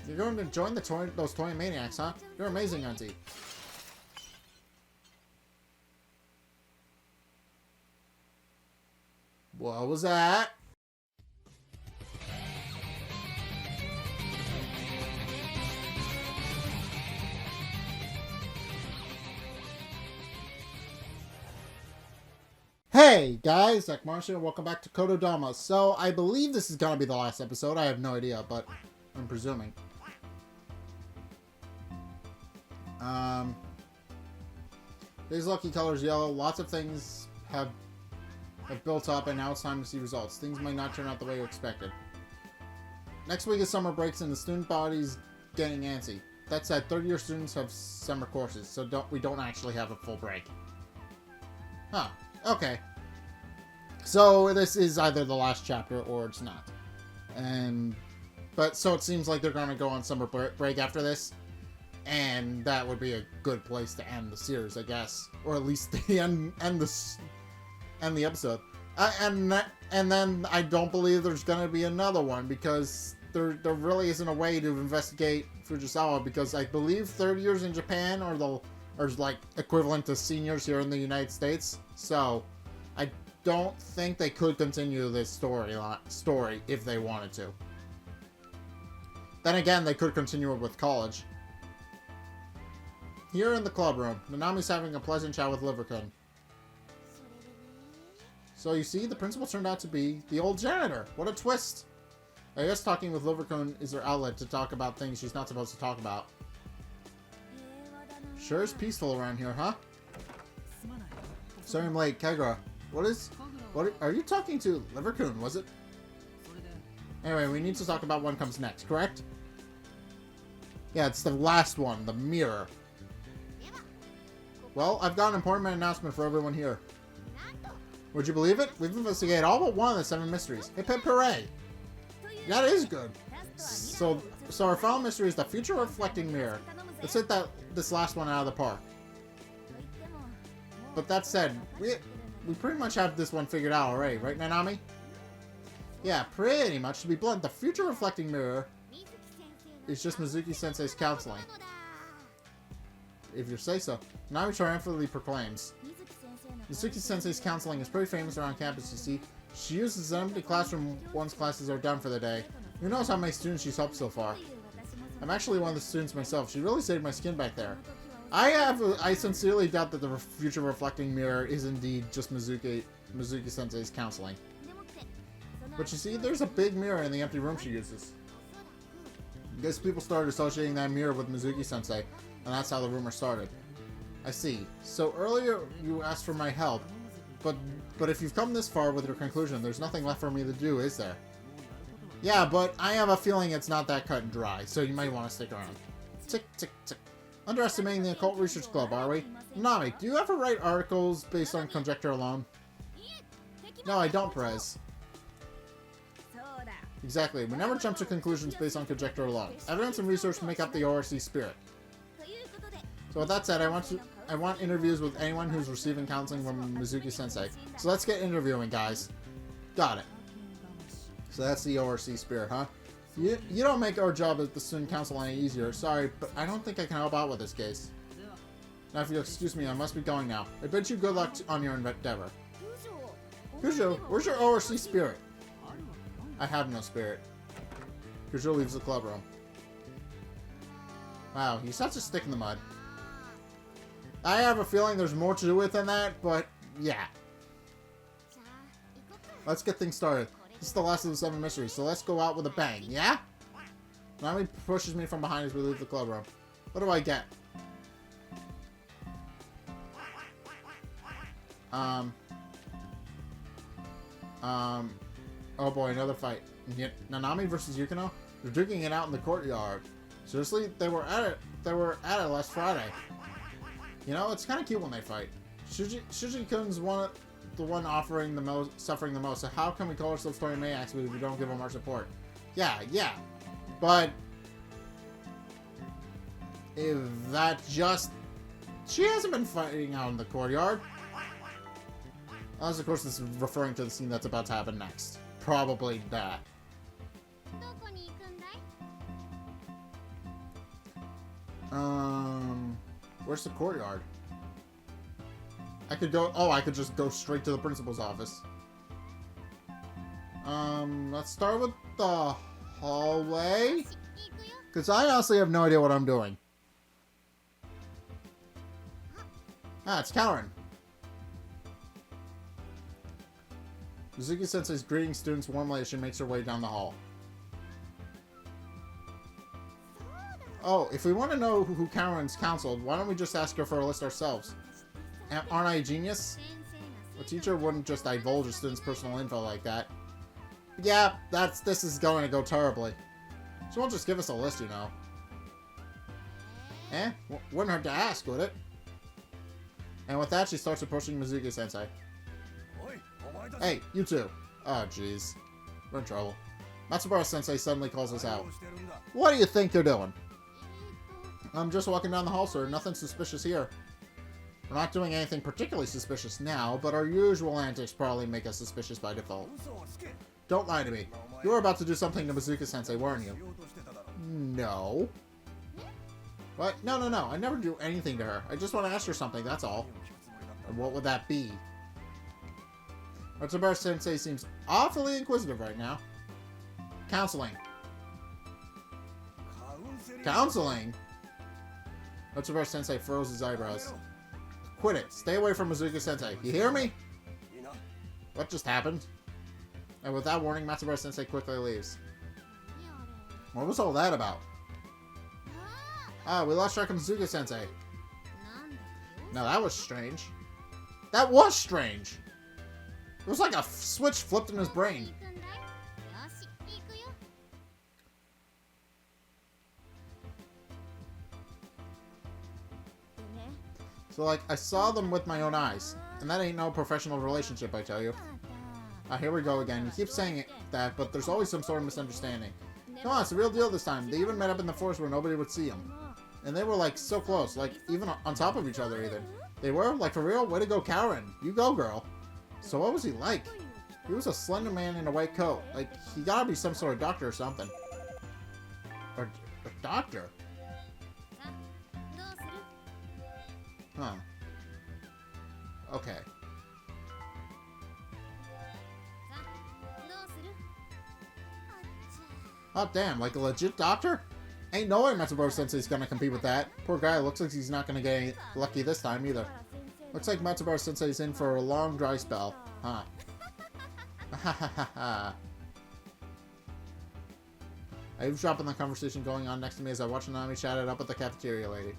You're going to join those toy maniacs, huh? You're amazing, Auntie. What was that? Hey guys, Zack Marcia, welcome back to Kotodama. So, I believe this is gonna be the last episode. I have no idea, but I'm presuming. These lucky colors yellow. Lots of things have built up, and now it's time to see results. Things might not turn out the way you expected. Next week is summer breaks, and the student body's getting antsy. That said, third-year students have summer courses, so we don't actually have a full break. Huh. Okay. So this is either the last chapter or it's not. But so it seems like they're going to go on summer break after this. And that would be a good place to end the series, I guess. Or at least end the episode. And then I don't believe there's going to be another one because there really isn't a way to investigate Fugisawa, because I believe third years in Japan are like equivalent to seniors here in the United States. So I don't think they could continue this story if they wanted to. Then again, they could continue it with college. Here in the club room, Nanami's having a pleasant chat with Livercone. So you see, the principal turned out to be the old janitor. What a twist! I guess talking with Livercone is her outlet to talk about things she's not supposed to talk about. Sure is peaceful around here, huh? Sorry I'm late, Kagura. What are you talking to? Livercone, was it? Anyway, we need to talk about what comes next, correct? Yeah, it's the last one, the mirror. Well, I've got an important announcement for everyone here. Would you believe it? We've investigated all but one of the 7 mysteries. Hip hip hooray! That is good. So our final mystery is the future reflecting mirror. Let's hit this last one out of the park. But that said, we pretty much have this one figured out already, right, Nanami? Yeah, pretty much. To be blunt, the future reflecting mirror is just Mizuki-sensei's counseling. If you say so. Nanami triumphantly proclaims. Mizuki-sensei's counseling is pretty famous around campus, you see. She uses an empty classroom once classes are done for the day. Who knows how many students she's helped so far. I'm actually one of the students myself. She really saved my skin back there. I sincerely doubt that the future reflecting mirror is indeed just Mizuki-sensei's counseling. But you see, there's a big mirror in the empty room she uses. I guess people started associating that mirror with Mizuki-sensei, and that's how the rumor started. I see. So earlier you asked for my help, but if you've come this far with your conclusion, there's nothing left for me to do, is there? Yeah, but I have a feeling it's not that cut and dry, so you might want to stick around. Tick, tick, tick. Underestimating the Occult Research Club, are we? Nami, do you ever write articles based on conjecture alone? No, I don't, Perez. Exactly. We never jump to conclusions based on conjecture alone. Evidence and research make up the ORC spirit. So with that said, I want interviews with anyone who's receiving counseling from Mizuki-sensei. So let's get interviewing, guys. Got it. So that's the ORC spirit, huh? You don't make our job at the student council any easier. Sorry, but I don't think I can help out with this case. Now, if you'll excuse me, I must be going now. I bid you good luck on your endeavor. Kujo, where's your ORC spirit? I have no spirit. Kujo leaves the club room. Wow, he's such a stick in the mud. I have a feeling there's more to it than that, but yeah. Let's get things started. This is the last of the 7 mysteries, so let's go out with a bang, yeah? Nami pushes me from behind as we leave the club room. What do I get? Oh boy, another fight. Nanami versus Yukino? They're duking it out in the courtyard. Seriously? They were at it last Friday. You know, it's kind of cute when they fight. Shuji-kun's the one suffering the most, so how can we call ourselves toy maniacs if we don't give him our support? Yeah. But if that just... She hasn't been fighting out in the courtyard. Unless, of course, this is referring to the scene that's about to happen next. Probably that. Where's the courtyard? I could go... Oh, I could just go straight to the principal's office. Let's start with the hallway. Because I honestly have no idea what I'm doing. Ah, it's Karen. Mizuki-sensei's greeting students warmly as she makes her way down the hall. Oh, if we want to know who Karen's counseled, why don't we just ask her for a list ourselves? Aren't I a genius? A teacher wouldn't just divulge a student's personal info like that. Yeah, this is going to go terribly. She won't just give us a list, you know. Wouldn't hurt to ask, would it? And with that, she starts approaching Mizuki-sensei. Hey, you two. Oh, jeez. We're in trouble. Matsubara-sensei suddenly calls us out. What do you think they're doing? I'm just walking down the hall, sir. Nothing suspicious here. We're not doing anything particularly suspicious now, but our usual antics probably make us suspicious by default. Don't lie to me. You were about to do something to Mizuki-sensei, weren't you? No. What? No. I never do anything to her. I just want to ask her something, that's all. And what would that be? Matsubara-sensei seems awfully inquisitive right now. Counseling. Counseling? Matsubara-sensei furrows his eyebrows. Quit it. Stay away from Mizuki-sensei. You hear me? What just happened? And with that warning, Matsubara-sensei quickly leaves. What was all that about? Ah, we lost track of Mizuki-sensei. Now that was strange. That was strange! It was like a switch flipped in his brain. So, like, I saw them with my own eyes. And that ain't no professional relationship, I tell you. Ah, here we go again. You keep saying that, but there's always some sort of misunderstanding. Come on, it's the real deal this time. They even met up in the forest where nobody would see them. And they were, like, so close. Like, even on top of each other, even. They were? Like, for real? Way to go, Karen. You go, girl. So what was he like? He was a slender man in a white coat. Like, he gotta be some sort of doctor or something. Or doctor? Huh. Okay. Oh, damn. Like a legit doctor? Ain't no way Matsubara-sensei's gonna compete with that. Poor guy. Looks like he's not gonna get any lucky this time, either. Looks like Matsubara-sensei's in for a long dry spell. Huh. Ha ha ha ha. I eavesdrop on the conversation going on next to me as I watch Nanami chat it up with the cafeteria lady.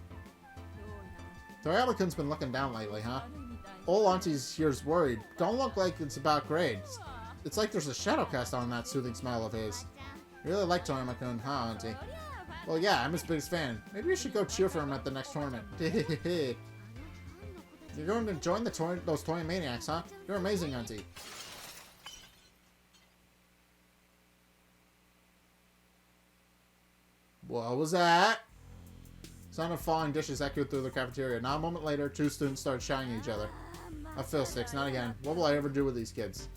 Toriyama-kun's been looking down lately, huh? Old Auntie's here's worried. Don't look like it's about grades. It's like there's a shadow cast on that soothing smile of his. You really like Toriyama-kun, huh, Auntie? Well, yeah, I'm his biggest fan. Maybe you should go cheer for him at the next tournament. You're going to join those toy maniacs, huh? You're amazing, Auntie. What was that? Sound of falling dishes echoed through the cafeteria. Now a moment later, two students started shouting at each other. A fiddlesticks, not again. What will I ever do with these kids?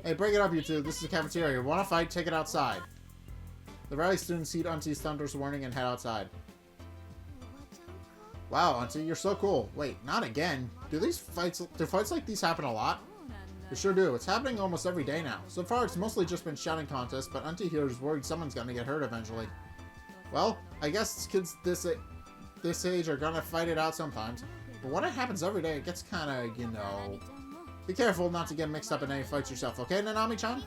Hey, break it up, you two. This is the cafeteria. Want to fight? Take it outside. The rowdy students heed Auntie's thunderous warning and head outside. Wow, Auntie, you're so cool. Wait, not again. Do fights like these happen a lot? They sure do. It's happening almost every day now. So far, it's mostly just been shouting contests, but Auntie here is worried someone's gonna get hurt eventually. Well, I guess kids this age are gonna fight it out sometimes. But when it happens every day, it gets kinda, you know... Be careful not to get mixed up in any fights yourself, okay, Nanami-chan?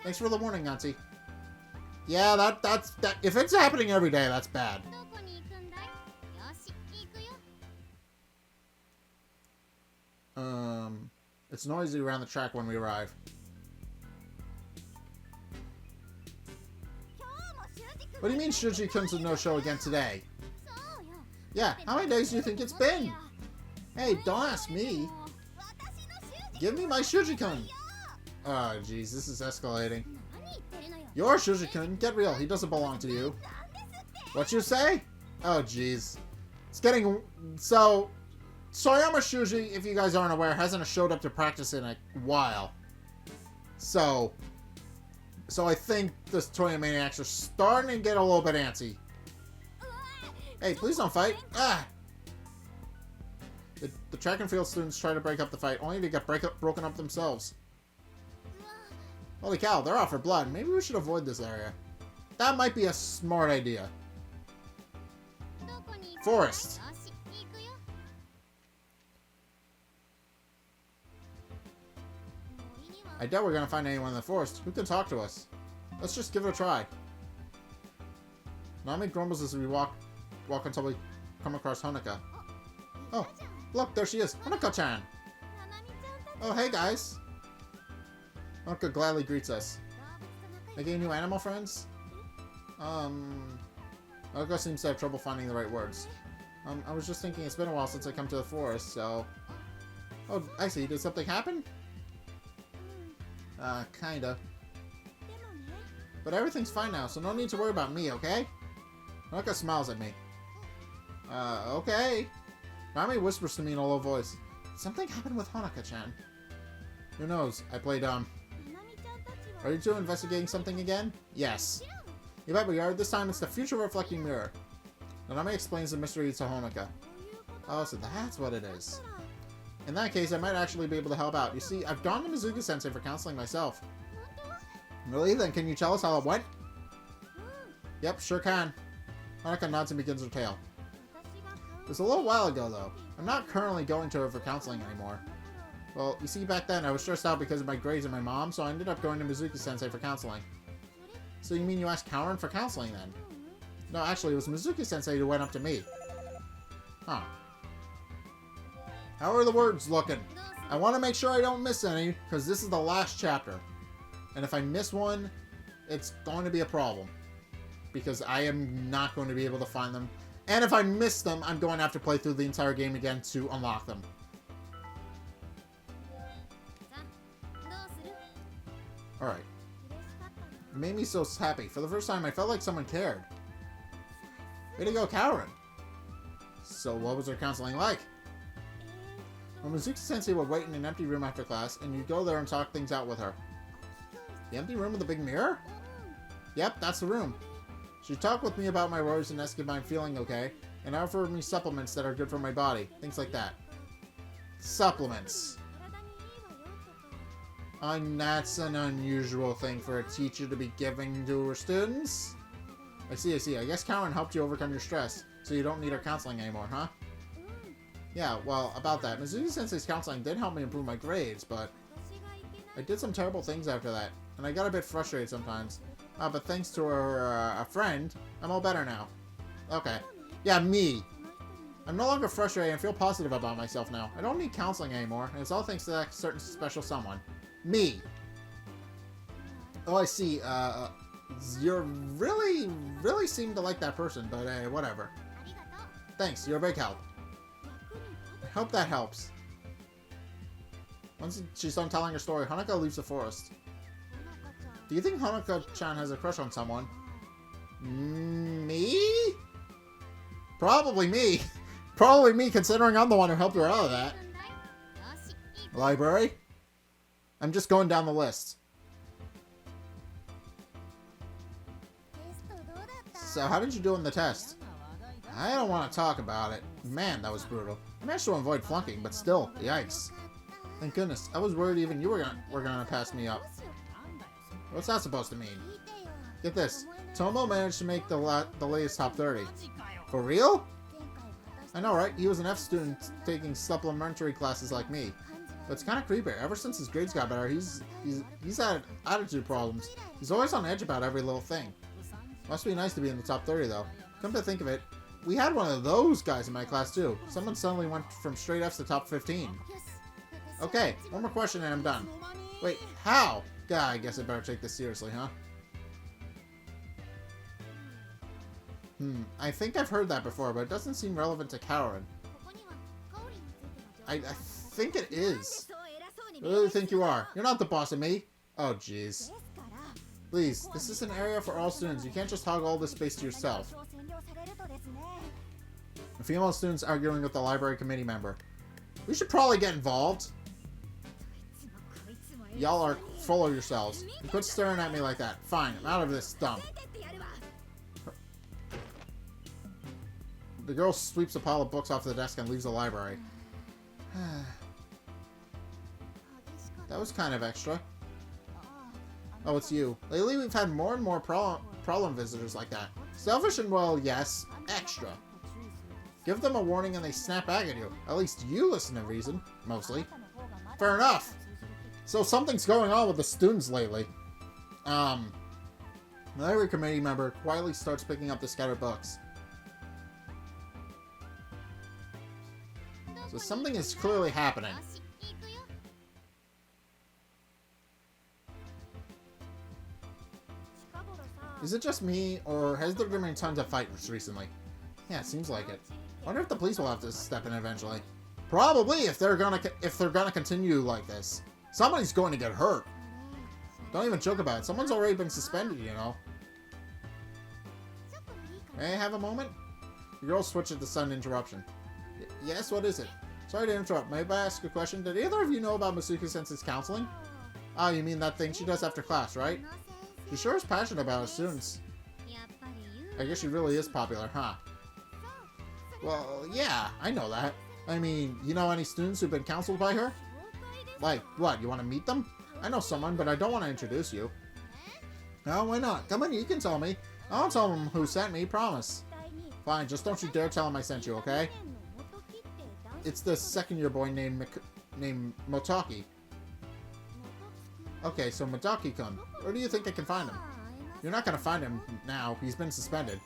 Thanks for the warning, Auntie. Yeah, that. If it's happening every day, that's bad. It's noisy around the track when we arrive. What do you mean Shuji comes to no show again today? Yeah, how many days do you think it's been? Hey, don't ask me. Give me my Shuji-kun. Oh, jeez, this is escalating. Your Shuji-kun? Get real, he doesn't belong to you. What you say? Oh, jeez. It's getting... So, Soyama Shuji, if you guys aren't aware, hasn't showed up to practice in a while. So I think the Toy Maniacs are starting to get a little bit antsy. Hey, please don't fight. Ah! The track and field students try to break up the fight, only to get broken up themselves. Holy cow, they're out for blood. Maybe we should avoid this area. That might be a smart idea. Forest. I doubt we're gonna find anyone in the forest. Who can talk to us? Let's just give it a try. Nami grumbles as we walk until we come across Honoka. Oh, look, there she is. Honoka-chan! Oh, hey guys. Honoka gladly greets us. Making new animal friends? Honoka seems to have trouble finding the right words. I was just thinking it's been a while since I come to the forest, so... Oh, I see. Did something happen? Kinda. But everything's fine now, so no need to worry about me, okay? Honoka smiles at me. Okay. Nami whispers to me in a low voice. Something happened with Honoka-chan. Who knows? I play dumb. Are you two investigating something again? Yes. You bet we are. This time it's the future reflecting mirror. Nami explains the mystery to Honoka. Oh, so that's what it is. In that case, I might actually be able to help out. You see, I've gone to Mizuki-sensei for counseling myself. Really? Then can you tell us how it went? Yep, sure can. Honoka nods and begins her tale. It was a little while ago, though. I'm not currently going to her for counseling anymore. Well, you see, back then I was stressed out because of my grades and my mom, so I ended up going to Mizuki-sensei for counseling. So you mean you asked Kaorin for counseling, then? No, actually, it was Mizuki-sensei who went up to me. Huh. How are the words looking? I want to make sure I don't miss any, because this is the last chapter. And if I miss one, it's going to be a problem. Because I am not going to be able to find them. And if I miss them, I'm going to have to play through the entire game again to unlock them. Alright. It made me so happy. For the first time, I felt like someone cared. Way to go, Kaorin! So what was her counseling like? Well, Mizuki-sensei would wait in an empty room after class, and you'd go there and talk things out with her. The empty room with the big mirror? Yep, that's the room. She'd talk with me about my worries and ask if I'm feeling okay, and offer me supplements that are good for my body. Things like that. Supplements. That's an unusual thing for a teacher to be giving to her students. I see. I guess Kaorin helped you overcome your stress, so you don't need her counseling anymore, huh? Yeah, well, about that. Mizuki-sensei's counseling did help me improve my grades, but I did some terrible things after that, and I got a bit frustrated sometimes. But thanks to her friend, I'm all better now. Okay. Yeah, me. I'm no longer frustrated and feel positive about myself now. I don't need counseling anymore, and it's all thanks to that certain special someone. Me. Oh, I see. You really seem to like that person, but whatever. Thanks, you're a big help. I hope that helps. Once she's done telling her story, Honoka leaves the forest. Do you think Honoka-chan has a crush on someone? Me? Probably me. Probably me, considering I'm the one who helped her out of that. Library? I'm just going down the list. So, how did you do in the test? I don't want to talk about it. Man, that was brutal. I managed to avoid flunking, but still, yikes. Thank goodness. I was worried even you were gonna pass me up. What's that supposed to mean? Get this. Tomo managed to make the latest top 30. For real? I know, right? He was an F student taking supplementary classes like me. But it's kind of creepy. Ever since his grades got better, he's had attitude problems. He's always on edge about every little thing. Must be nice to be in the top 30, though. Come to think of it, we had one of those guys in my class, too. Someone suddenly went from straight F's to top 15. Okay, one more question and I'm done. Wait, how? God, I guess I better take this seriously, huh? I think I've heard that before, but it doesn't seem relevant to Kaorin. I think it is. Who do you think you are? You're not the boss of me. Oh, jeez. Please, this is an area for all students. You can't just hog all this space to yourself. A female student's arguing with the library committee member. We should probably get involved. Y'all are full of yourselves. And quit staring at me like that. Fine, I'm out of this dump. The girl sweeps a pile of books off the desk and leaves the library. That was kind of extra. Oh, it's you. Lately, we've had more and more problem visitors like that. Selfish and, well, yes, extra. Give them a warning and they snap back at you. At least you listen to reason, mostly. Fair enough. So something's going on with the students lately. The library committee member quietly starts picking up the scattered books. So something is clearly happening. Is it just me, or has there been tons of fights recently? Yeah, it seems like it. Wonder if the police will have to step in eventually. Probably, if they're gonna continue like this. Somebody's going to get hurt. Don't even joke about it. Someone's already been suspended, you know. May I have a moment? The girl switched at the sudden interruption. Yes, what is it? Sorry to interrupt. May I ask a question? Did either of you know about Masuki-sensei's counseling? Ah, you mean that thing she does after class, right? She sure is passionate about her students. I guess she really is popular, huh? Well, yeah, I know that. I mean, you know any students who've been counseled by her? Like, what, you want to meet them? I know someone, but I don't want to introduce you. No, why not? Come on, you can tell me. I'll tell him who sent me, promise. Fine, just don't you dare tell him I sent you, okay? It's the second-year boy named Motaki. Okay, so Motaki-kun. Where do you think I can find him? You're not gonna find him now. He's been suspended.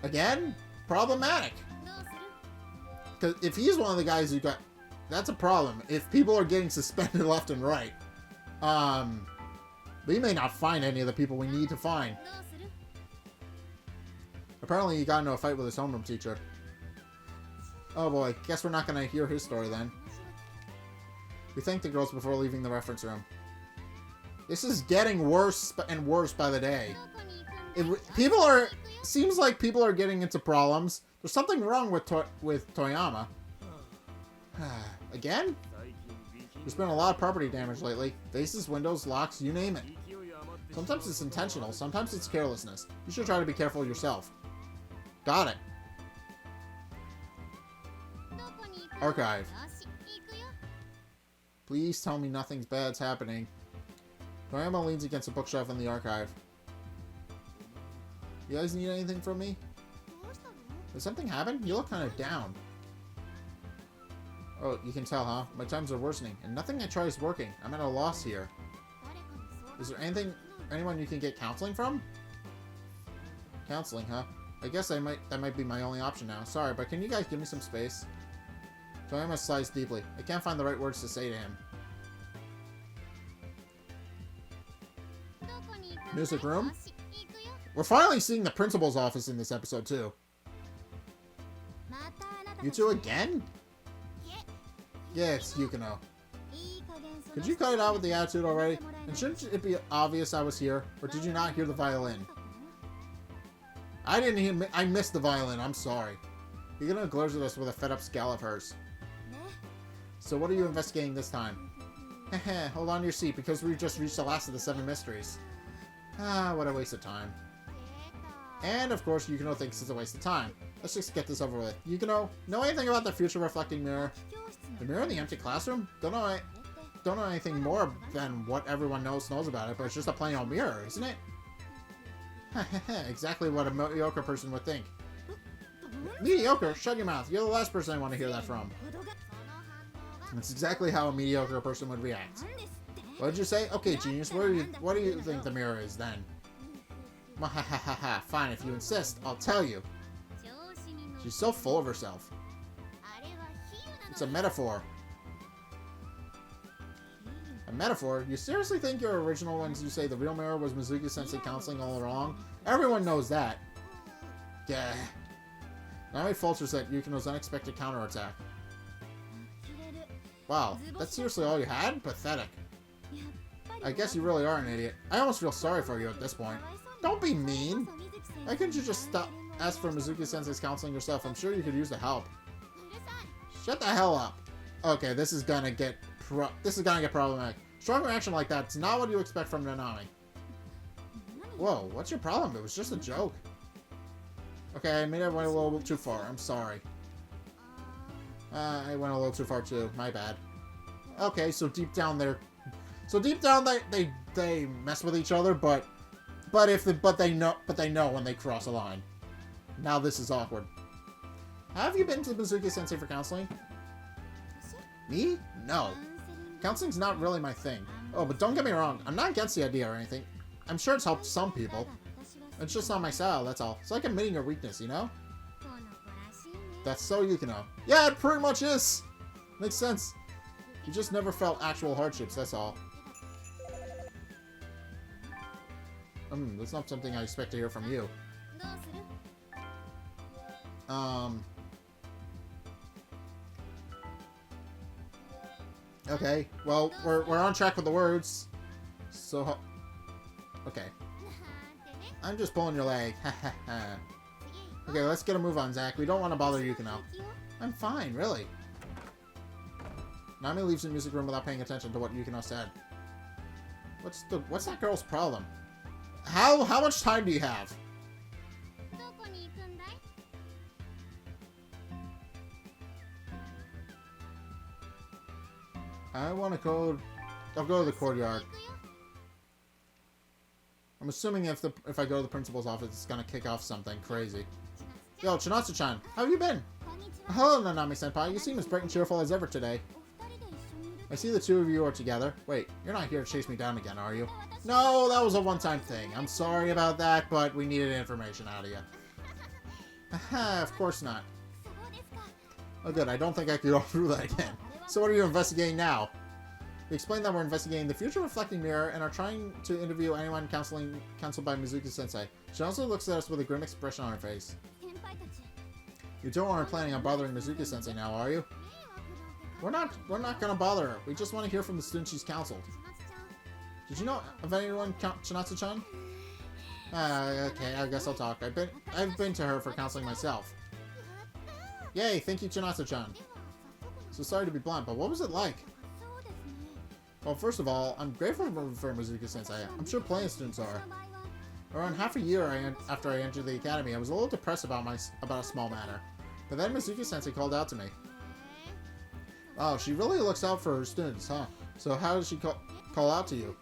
Again? Problematic. Because if he's one of the guys who got... That's a problem. If people are getting suspended left and right. We may not find any of the people we need to find. Apparently he got into a fight with his homeroom teacher. Oh boy, guess we're not gonna hear his story then. We thanked the girls before leaving the reference room. This is getting worse and worse by the day. Seems like people are getting into problems. There's something wrong with Toyama. Again? There's been a lot of property damage lately. Vases, windows, locks, you name it. Sometimes it's intentional, sometimes it's carelessness. You should try to be careful yourself. Got it. Archive. Please tell me nothing bad's happening. Toyama leans against a bookshelf in the archive. You guys need anything from me? Did something happen? You look kind of down. Oh, you can tell, huh? My times are worsening, and nothing I try is working. I'm at a loss here. Is there anyone you can get counseling from? Counseling, huh? I guess that might be my only option now. Sorry, but can you guys give me some space? Toyama sighs deeply. I can't find the right words to say to him. Music room? We're finally seeing the principal's office in this episode, too. You two again? Yeah, it's Yukino. Could you cut it out with the attitude already? And shouldn't it be obvious I was here? Or did you not hear the violin? I missed the violin, I'm sorry. Yukino glares at us with a fed-up scowl of hers. So what are you investigating this time? Heh, hold on to your seat, because we've just reached the last of the 7 mysteries. Ah, what a waste of time. And, of course, Yukino thinks it's a waste of time. Let's just get this over with. Yukino, know anything about the future reflecting mirror? The mirror in the empty classroom? Don't know anything more than what everyone knows about it, but it's just a plain old mirror, isn't it? Exactly what a mediocre person would think. Mediocre? Shut your mouth. You're the last person I want to hear that from. That's exactly how a mediocre person would react. What did you say? Okay, genius, what do you think the mirror is, then? Fine, if you insist, I'll tell you. She's so full of herself. It's a metaphor. A metaphor? You seriously think you're original when you say the real mirror was Mizuki-sensei counseling all along? Everyone knows that. Gah. Nami falters at Yukino's unexpected counterattack. Wow, that's seriously all you had? Pathetic. I guess you really are an idiot. I almost feel sorry for you at this point. Don't be mean. Why couldn't you just ask for Mizuki-sensei's counseling yourself? I'm sure you could use the help. Shut the hell up. Okay, this is gonna get problematic. Strong reaction like that's not what you expect from Nanami. Whoa, what's your problem? It was just a joke. Okay, maybe I went a little too far. I'm sorry. I went a little too far too. My bad. Okay, so deep down they mess with each other, but they know when they cross a line. Now this is awkward. Have you been to Mizuki Sensei for counseling? Me? No. Counseling's not really my thing. Oh, but don't get me wrong, I'm not against the idea or anything. I'm sure it's helped some people. It's just not my style, that's all. It's like admitting your weakness, you know? That's so Yukino. Yeah, it pretty much is! Makes sense. You just never felt actual hardships, that's all. That's not something I expect to hear from you. Okay, well, we're on track with the words. So, okay. I'm just pulling your leg. Okay, let's get a move on, Zack. We don't want to bother Yukino. I'm fine, really. Nami leaves the music room without paying attention to what Yukino said. What's that girl's problem? How much time do you have? I want to go... I'll go to the courtyard. I'm assuming if I go to the principal's office, it's gonna kick off something crazy. Yo, Chinatsu-chan, how have you been? Hello, Nanami-senpai. You seem as bright and cheerful as ever today. I see the two of you are together. Wait, you're not here to chase me down again, are you? No, that was a one-time thing. I'm sorry about that, but we needed information out of you. Haha, of course not. Oh good, I don't think I could go through that again. So what are you investigating now? We explained that we're investigating the future reflecting mirror and are trying to interview anyone counseled by Mizuki-sensei. She also looks at us with a grim expression on her face. You two aren't planning on bothering Mizuki-sensei now, are you? We're not gonna bother her. We just want to hear from the student she's counseled. Did you know of anyone, Chinatsu-chan? Okay, I guess I'll talk. I've been to her for counseling myself. Yay, thank you, Chinatsu-chan. So sorry to be blunt, but what was it like? Well, first of all, I'm grateful for Mizuki-sensei. I'm sure plenty of students are. Around half a year after I entered the academy, I was a little depressed about a small matter. But then Mizuki-sensei called out to me. Wow, she really looks out for her students, huh? So how did she call out to you?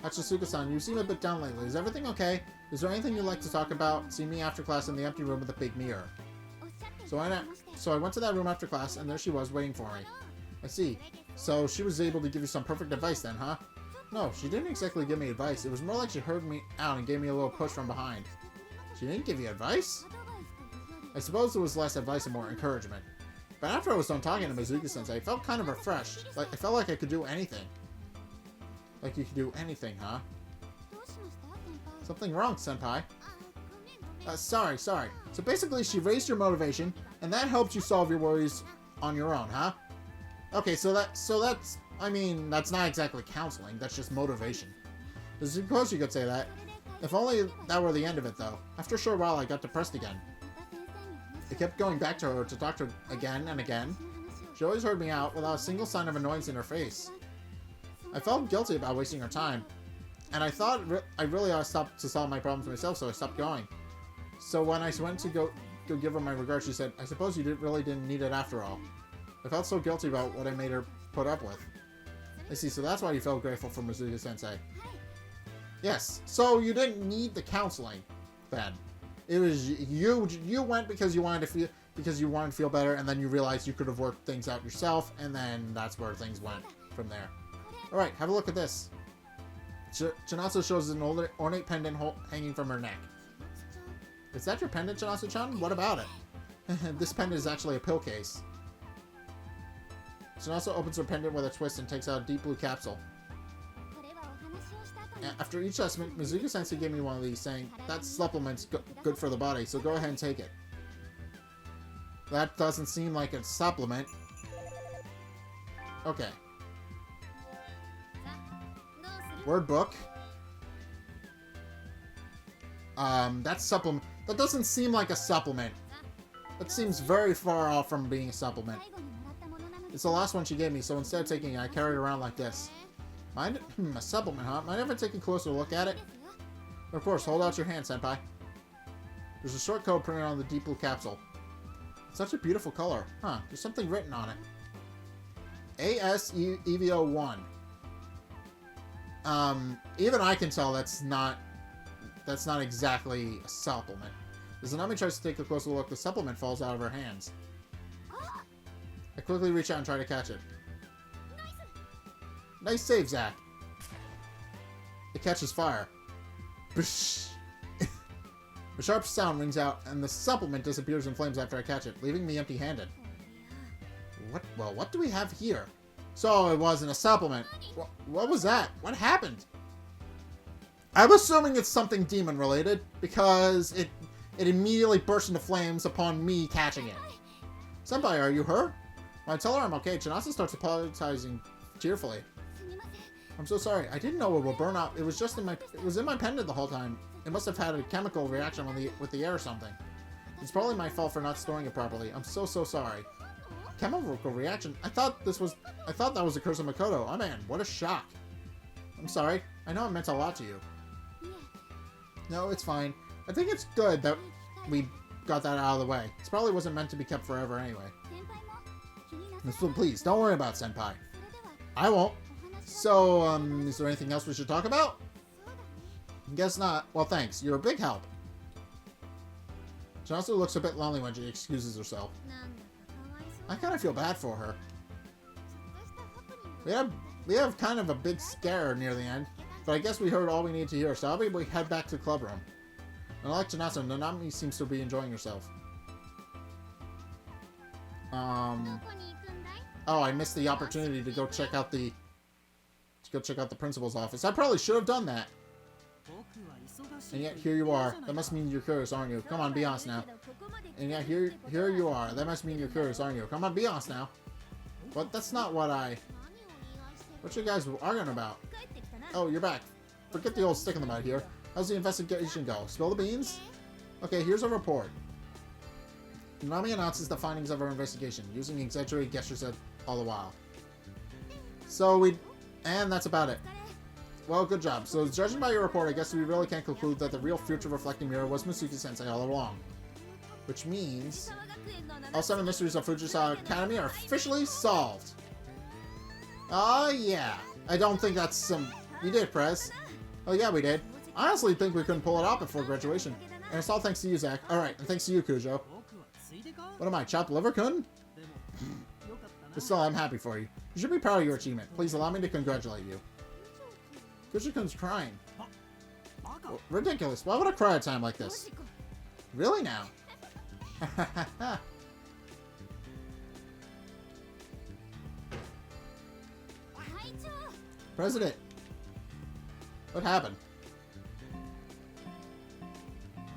Hachisuka-san, you seem a bit down lately. Is everything okay? Is there anything you'd like to talk about? See me after class in the empty room with the big mirror. So I went to that room after class, and there she was waiting for me. I see. So she was able to give you some perfect advice then, huh? No, she didn't exactly give me advice. It was more like she heard me out and gave me a little push from behind. She didn't give you advice? I suppose it was less advice and more encouragement. But after I was done talking to Mizuki-sensei, I felt kind of refreshed. I felt like I could do anything. Like you could do anything, huh? Something wrong, senpai. Sorry. So basically, she raised your motivation, and that helped you solve your worries on your own, huh? Okay, so that's, I mean, that's not exactly counseling, that's just motivation. I suppose you could say that. If only that were the end of it, though. After a short while, I got depressed again. I kept going back to her to talk to her again and again. She always heard me out without a single sign of annoyance in her face. I felt guilty about wasting her time, and I thought I really ought to stop to solve my problems myself, so I stopped going. So when I went to go give her my regards, she said, I suppose you really didn't need it after all. I felt so guilty about what I made her put up with. I see, so that's why you felt grateful for Mizuki-sensei. Yes, so you didn't need the counseling, then. It was you went because you wanted to feel better, and then you realized you could have worked things out yourself, and then that's where things went from there. All right, have a look at this. Chinatsu shows an ornate pendant hanging from her neck. Is that your pendant, Chinatsu-chan? What about it? This pendant is actually a pill case. Chinatsu opens her pendant with a twist and takes out a deep blue capsule. After each assessment, Mizuki-sensei gave me one of these, saying, that supplement's good for the body, so go ahead and take it. That doesn't seem like a supplement. Okay. Word book. That supplement. That doesn't seem like a supplement. That seems very far off from being a supplement. It's the last one she gave me, so instead of taking it, I carry it around like this. Mind? A supplement, huh? Mind if I take a closer look at it? Of course, hold out your hand, senpai. There's a short code printed on the deep blue capsule. It's such a beautiful color. Huh, there's something written on it. ASEVO1. Even I can tell that's not exactly a supplement. As Nanami tries to take a closer look, the supplement falls out of her hands. I quickly reach out and try to catch it. Nice save, Zack. It catches fire. Bish. A sharp sound rings out, and the supplement disappears in flames after I catch it, leaving me empty-handed. What do we have here? So it wasn't a supplement. What was that? What happened? I'm assuming it's something demon-related, because it immediately burst into flames upon me catching it. Senpai, are you hurt? When I tell her I'm okay, Chinasa starts apologizing tearfully. I'm so sorry. I didn't know it would burn up. It was just in my pendant the whole time. It must have had a chemical reaction with the air or something. It's probably my fault for not storing it properly. I'm so sorry. Chemical reaction? I thought that was a curse of Makoto. Oh man, what a shock. I'm sorry. I know it meant a lot to you. No, it's fine. I think it's good that we got that out of the way. It probably wasn't meant to be kept forever anyway. So please, don't worry about Senpai. I won't. So, is there anything else we should talk about? Guess not. Well, thanks. You're a big help. She also looks a bit lonely when she excuses herself. I kind of feel bad for her. We have kind of a big scare near the end, but I guess we heard all we need to hear, so I'll be head back to the club room. Unlike Chinasa, Nanami seems to be enjoying herself. Oh, I missed the opportunity to go check out the principal's office. I probably should have done that. And yet here you are. That must mean you're curious, aren't you? Come on, be honest now. And yet here you are. That must mean you're curious, aren't you? Come on, be honest now. But that's not what you guys arguing about? Oh, you're back. Forget the old stick in the mud here. How's the investigation go? Spill the beans? Okay, here's a report. Nanami announces the findings of our investigation, using exaggerated gestures all the while. And that's about it. Well, good job. So, judging by your report, I guess we really can't conclude that the real future reflecting mirror was Mitsuki-sensei all along. Which means all 7 mysteries of Fugisawa Academy are officially solved. Oh, yeah. I don't think that's some... We did, Prez. Oh, yeah, we did. I honestly think we couldn't pull it off before graduation. And it's all thanks to you, Zack. Alright, and thanks to you, Kujo. What am I, chopped liver-kun? But still, I'm happy for you. You should be proud of your achievement. Please allow me to congratulate you. Kujo-kun's crying. Oh, ridiculous. Why would I cry at a time like this? Really now? President! What happened?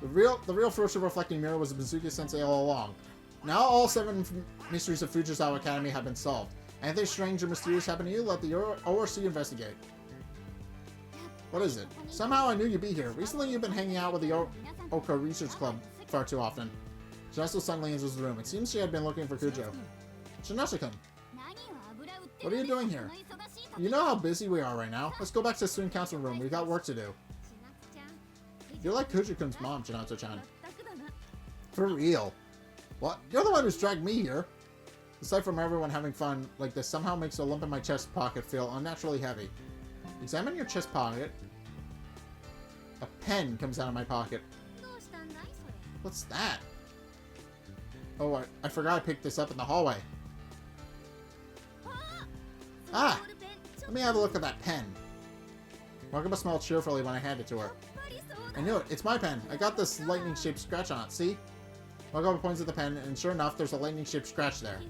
The real future reflecting mirror was Mitsuki-sensei all along. Now all 7 mysteries of Fugisawa Academy have been solved. Anything strange or mysterious happen to you, let the ORC investigate. What is it? Somehow I knew you'd be here. Recently you've been hanging out with the Oka Research Club far too often. Chinasa suddenly enters the room. It seems she had been looking for Kujo. Chinasa-kun, what are you doing here? You know how busy we are right now. Let's go back to the student council room. We've got work to do. You're like Kujo-kun's mom, Chinasa-chan. For real. What? You're the one who's dragged me here. Aside from everyone having fun like this somehow makes a lump in my chest pocket feel unnaturally heavy. Examine your chest pocket. A pen comes out of my pocket. What's that? Oh, I forgot I picked this up in the hallway. Ah! Let me have a look at that pen. Wakaba smiled cheerfully when I handed it to her. I knew it. It's my pen. I got this lightning-shaped scratch on it. See? Wakaba points at the pen, and sure enough, there's a lightning-shaped scratch there.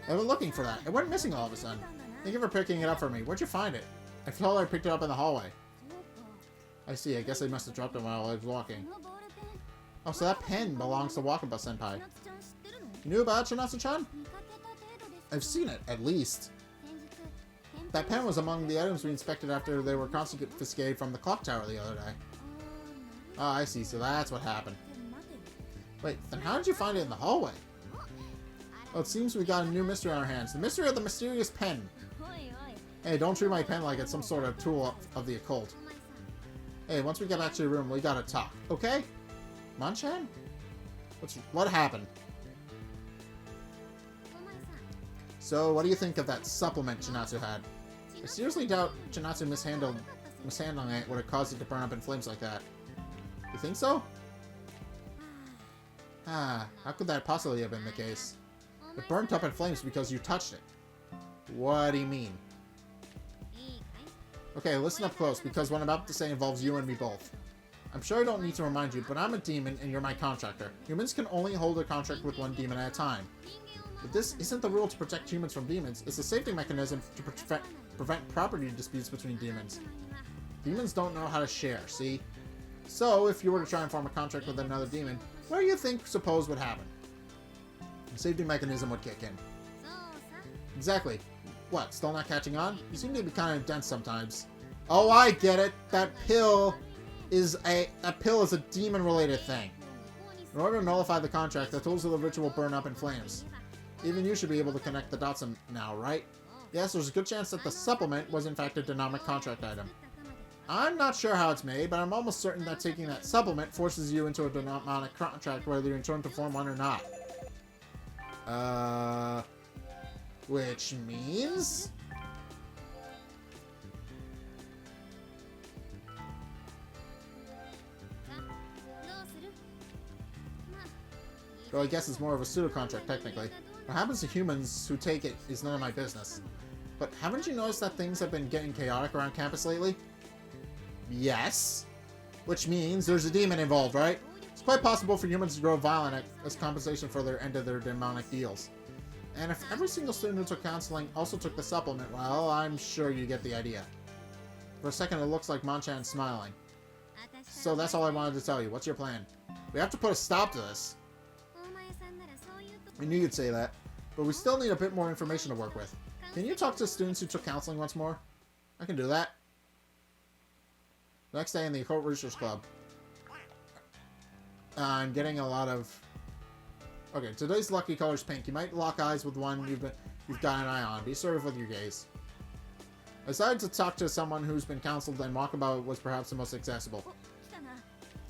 I've been looking for that. It went missing all of a sudden. Thank you for picking it up for me. Where'd you find it? I told her I picked it up in the hallway. I see. I guess I must have dropped it while I was walking. Oh, so that pen belongs to Wakaba-senpai. You knew about it, Chinasa-chan? I've seen it, at least. That pen was among the items we inspected after they were confiscated from the clock tower the other day. Oh, I see. So that's what happened. Wait, then how did you find it in the hallway? Well, it seems we got a new mystery on our hands. The mystery of the mysterious pen. Hey, don't treat my pen like it's some sort of tool of the occult. Hey, once we get back to your room, we gotta talk, okay? Manchan? What happened? So, what do you think of that supplement Chinatsu had? I seriously doubt Chinatsu mishandling it would have caused it to burn up in flames like that. You think so? How could that possibly have been the case? It burnt up in flames because you touched it. What do you mean? Okay, listen up close, because what I'm about to say involves you and me both. I'm sure I don't need to remind you, but I'm a demon and you're my contractor. Humans can only hold a contract with one demon at a time. But this isn't the rule to protect humans from demons. It's a safety mechanism to prevent property disputes between demons. Demons don't know how to share, see? So, if you were to try and form a contract with another demon, what do you suppose would happen? The safety mechanism would kick in. Exactly. What, still not catching on? You seem to be kind of dense sometimes. Oh, I get it. That pill is a demon-related thing. In order to nullify the contract, the tools of the ritual burn up in flames. Even you should be able to connect the dots now, right? Yes, there's a good chance that the supplement was in fact a demonic contract item. I'm not sure how it's made, but I'm almost certain that taking that supplement forces you into a demonic contract whether you're in turn to form one or not. Which means... Well, I guess it's more of a pseudo-contract, technically. What happens to humans who take it is none of my business. But haven't you noticed that things have been getting chaotic around campus lately? Yes. Which means there's a demon involved, right? It's quite possible for humans to grow violent as compensation for their end of their demonic deals. And if every single student who took counseling also took the supplement, well, I'm sure you get the idea. For a second, it looks like Manchan's smiling. So that's all I wanted to tell you. What's your plan? We have to put a stop to this. I knew you'd say that, but we still need a bit more information to work with. Can you talk to students who took counseling once more? I can do that. Next day in the Occult Research Club. I'm getting a lot of... Okay, today's lucky color's pink. You might lock eyes with one you've got an eye on. Be assertive with your gaze. I decided to talk to someone who's been counseled, and Wakaba was perhaps the most accessible.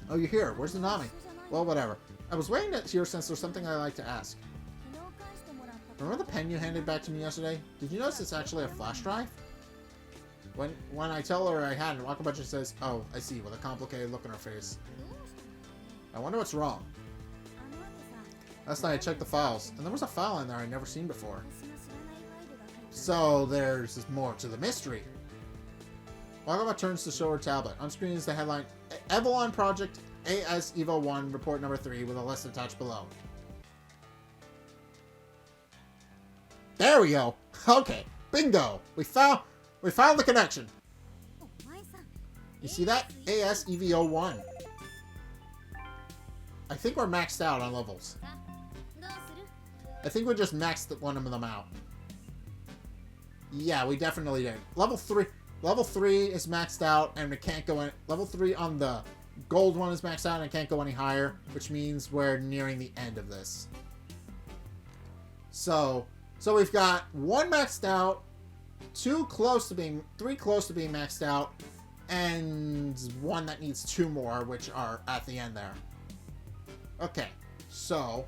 Oh, you're here. Where's the Nami? Well, whatever. I was waiting here since there's something I'd like to ask. Remember the pen you handed back to me yesterday? Did you notice it's actually a flash drive? When I tell her I had it, Wakaba just says, "Oh, I see," with a complicated look on her face. I wonder what's wrong. Last night I checked the files, and there was a file in there I'd never seen before. So there's more to the mystery. Wakaba turns to show her tablet. On screen is the headline, Evelon Project AS Evo 1 Report Number 3 with a list attached below. There we go. Okay, bingo. We found the connection. You see that? AS EVO 1. I think we're maxed out on levels. I think we just maxed one of them out. Yeah, we definitely did. Level 3 is maxed out and it can't go in. Level 3 on the gold one is maxed out and it can't go any higher, which means we're nearing the end of this. So we've got 1 maxed out, 3 close to being maxed out, and 1 that needs 2 more, which are at the end there. Okay, so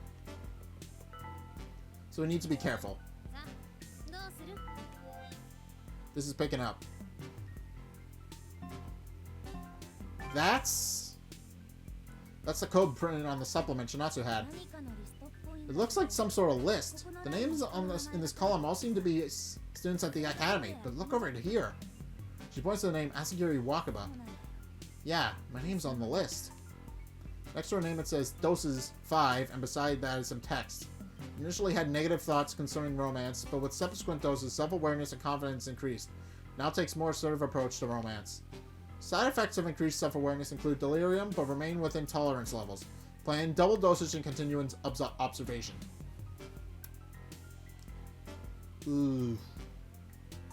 we need to be careful. This is picking up. That's the code printed on the supplement Chinatsu had. It looks like some sort of list. The names in this column all seem to be students at the academy, but look over to here. She points to the name Asagiri Wakaba. Yeah, my name's on the list. Next to her name it says Doses 5, and beside that is some text. Initially had negative thoughts concerning romance, but with subsequent doses, self-awareness and confidence increased. Now takes more assertive approach to romance. Side effects of increased self-awareness include delirium, but remain within tolerance levels. Plan double dosage and continuous observation. Ooh.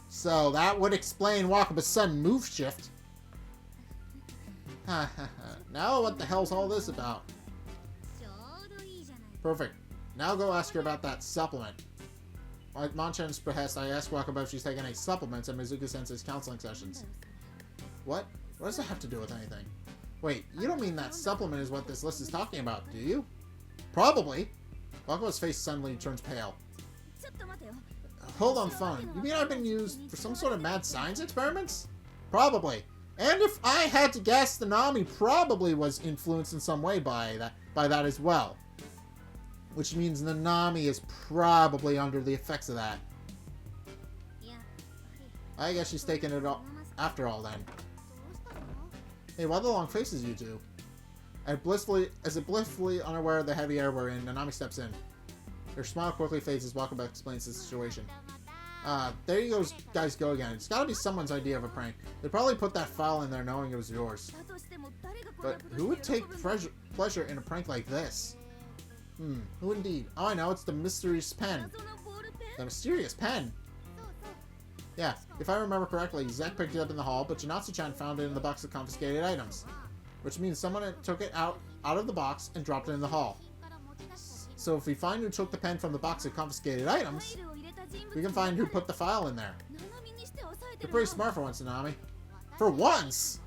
So that would explain Wakaba's sudden move shift. Now what the hell's all this about? Perfect. Now go ask her about that supplement. At Manchan's behest, I asked Wakaba if she's taken any supplements at Mizuki-sensei's counseling sessions. What? What does that have to do with anything? Wait, you don't mean that supplement is what this list is talking about, do you? Probably. Wakaba's face suddenly turns pale. Hold on, phone. You mean I've been used for some sort of mad science experiments? Probably. And if I had to guess, the Nami probably was influenced in some way by that as well. Which means the Nami is probably under the effects of that. I guess she's taking it all after all then. Hey, why the long faces you two? As blissfully unaware of the heavy air we're in, Nanami steps in. Her smile quickly fades as Wakaba explains the situation. There you guys go again. It's gotta be someone's idea of a prank. They probably put that file in there knowing it was yours. But who would take pleasure in a prank like this? Who indeed? Oh, I know, it's the mysterious pen. The mysterious pen? Yeah, if I remember correctly, Zack picked it up in the hall, but Janatsu-chan found it in the box of confiscated items. Which means someone took it out of the box and dropped it in the hall. So if we find who took the pen from the box of confiscated items, we can find who put the file in there. You're pretty smart for once, Nanami. For once?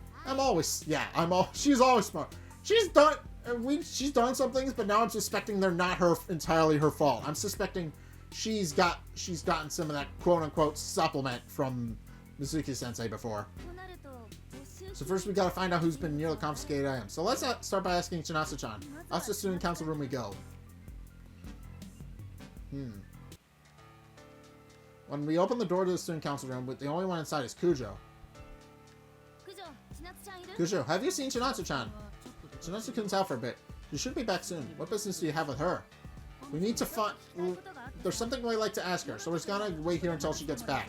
She's always smart. She's done some things, but now I'm suspecting they're not entirely her fault. I'm suspecting she's gotten some of that quote-unquote supplement from Mizuki-sensei before. So first we gotta find out who's been near the confiscated items. So let's start by asking Chinatsu-chan. Off to the student council room we go. When we open the door to the student council room, the only one inside is Kujo. Kujo, have you seen Chinatsu-chan? Chinatsu-kun's out for a bit. You should be back soon. What business do you have with her? We need to find... There's something we'd like to ask her, so we're just gonna wait here until she gets back.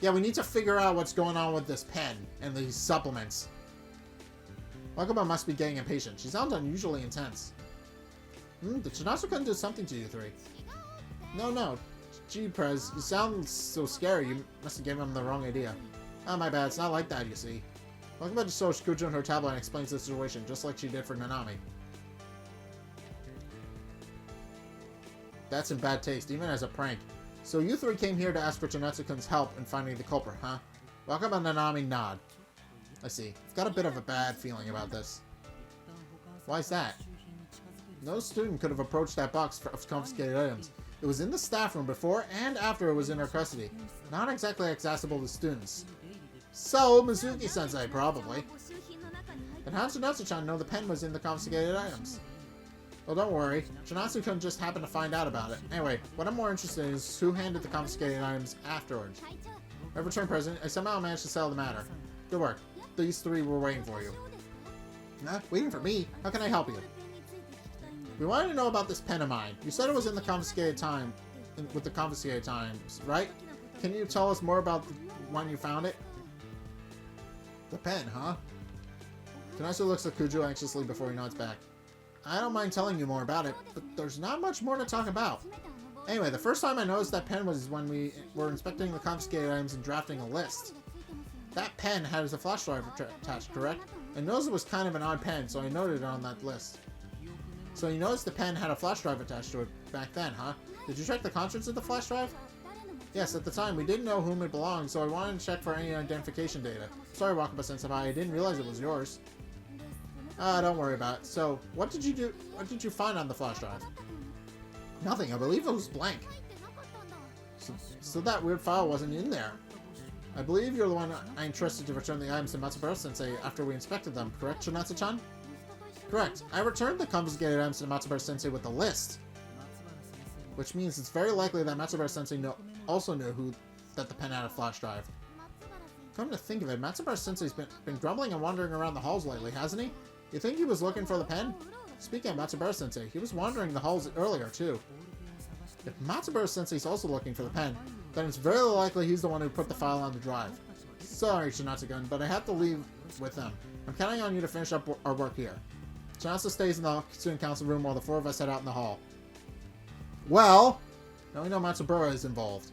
Yeah, we need to figure out what's going on with this pen and these supplements. Wakaba must be getting impatient. She sounds unusually intense. Did Chinatsu-kun do something to you three? No. Gee, Prez, you sound so scary. You must have given him the wrong idea. Oh, my bad. It's not like that, you see. Wakaba just shows Kujo in her tablet and explains the situation, just like she did for Nanami. That's in bad taste, even as a prank. So you three came here to ask for Chinatsu-kun's help in finding the culprit, huh? Wakaba and Nanami nod. I see. I've got a bit of a bad feeling about this. Why's that? No student could have approached that box of confiscated items. It was in the staff room before and after it was in her custody. Not exactly accessible to students. So, Mizuki-sensei, probably. And how did Chinatsu-chan know the pen was in the confiscated items? Well, don't worry. Chinatsu-kun just happened to find out about it. Anyway, what I'm more interested in is who handed the confiscated items afterwards. I returned present. I somehow managed to settle the matter. Good work. These three were waiting for you. Huh? Waiting for me? How can I help you? We wanted to know about this pen of mine. You said it was in the confiscated with the confiscated times, right? Can you tell us more about when you found it? The pen, huh? Kanasu looks at Kujo anxiously before he nods back. I don't mind telling you more about it, but there's not much more to talk about. Anyway, the first time I noticed that pen was when we were inspecting the confiscated items and drafting a list. That pen has a flash drive attached, correct? I noticed it was kind of an odd pen, so I noted it on that list. So you noticed the pen had a flash drive attached to it back then, huh? Did you check the contents of the flash drive? Yes, at the time, we didn't know whom it belonged, so I wanted to check for any identification data. Sorry, Wakaba-sensei, I didn't realize it was yours. Don't worry about it. So, what did you do? What did you find on the flash drive? Nothing. I believe it was blank. So that weird file wasn't in there. I believe you're the one I entrusted to return the items to Matsubara-sensei after we inspected them, correct, Chinatsu-chan? Correct. I returned the confiscated items to Matsubara-sensei with a list. Which means it's very likely that Matsubara-sensei also knew that the pen had a flash drive. Come to think of it, Matsubara-sensei's been grumbling and wandering around the halls lately, hasn't he? You think he was looking for the pen? Speaking of Matsubara-sensei, he was wandering the halls earlier, too. If Matsubara-sensei's also looking for the pen, then it's very likely he's the one who put the file on the drive. Sorry, Chinatsu-kun, but I have to leave with them. I'm counting on you to finish up our work here. Chinatsu stays in the student council room while the four of us head out in the hall. Well, now we know Matsubara is involved.